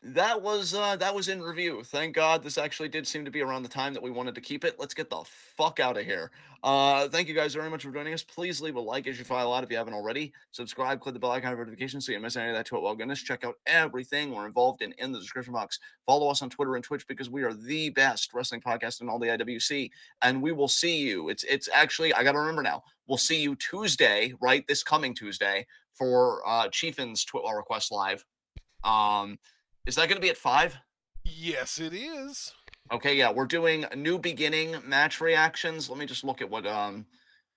Speaker 1: That was in review. Thank God this actually did seem to be around the time that we wanted to keep it. Let's get the fuck out of here. Thank you guys very much for joining us. Please leave a like as you file out if you haven't already. Subscribe, click the bell icon notifications so you don't miss any of that TWitWoW goodness. Check out everything we're involved in the description box. Follow us on Twitter and Twitch because we are the best wrestling podcast in all the IWC. And we will see you. It's actually I gotta remember now. We'll see you Tuesday, right? This coming Tuesday for Chiefin's TWitWoW request live. Um is that going to be at 5?
Speaker 2: Yes, it is.
Speaker 1: Okay, yeah, we're doing new beginning match reactions. Let me just look at what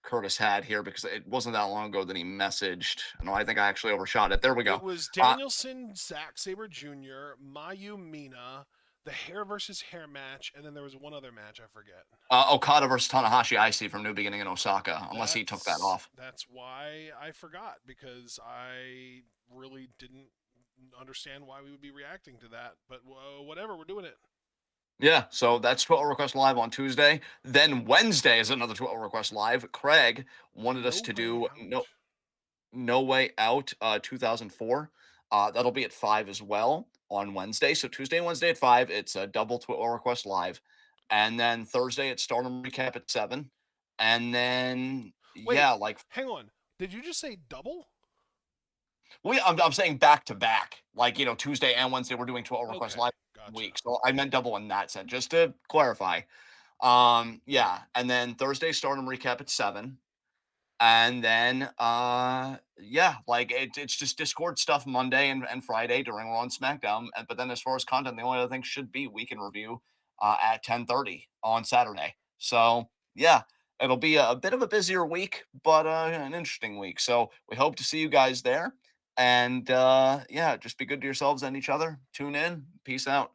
Speaker 1: Curtis had here because it wasn't that long ago that he messaged. No, I think I actually overshot it. There we
Speaker 2: It
Speaker 1: go.
Speaker 2: was
Speaker 1: Uh,
Speaker 2: Danielson, Zack Sabre Jr., Mayu Mina, the hair versus hair match, and then there was one other match I forget.
Speaker 1: Okada versus Tanahashi, I see from new beginning in Osaka, unless he took that
Speaker 2: That's
Speaker 1: off.
Speaker 2: that's why I forgot because I really didn't understand why we would be reacting to that. But whatever, we're doing it.
Speaker 1: Yeah, so that's 12 Request Live on Tuesday. Then Wednesday is another 12 Request Live. Craig wanted us
Speaker 2: No
Speaker 1: to
Speaker 2: way
Speaker 1: do
Speaker 2: out.
Speaker 1: No Way Out 2004. That'll be at 5 as well on Wednesday. So Tuesday and Wednesday at 5, it's a double Twitter request live. And then Thursday it's Stardom Recap at 7. And then,
Speaker 2: Wait,
Speaker 1: yeah, like,
Speaker 2: hang on. Did you just say double?
Speaker 1: I'm saying back to back. Like, Tuesday and Wednesday, we're doing 12 request
Speaker 2: Okay,
Speaker 1: live
Speaker 2: gotcha.
Speaker 1: week. So I meant double in that sense, just to clarify. Yeah. And then Thursday, Stardom Recap at 7. And then yeah, like it's just Discord stuff Monday and Friday during Raw and SmackDown. But then as far as content, the only other thing should be Week in Review at 10:30 on Saturday. So yeah, it'll be a bit of a busier week, but an interesting week. So we hope to see you guys there. And yeah, just be good to yourselves and each other. Tune in. Peace out.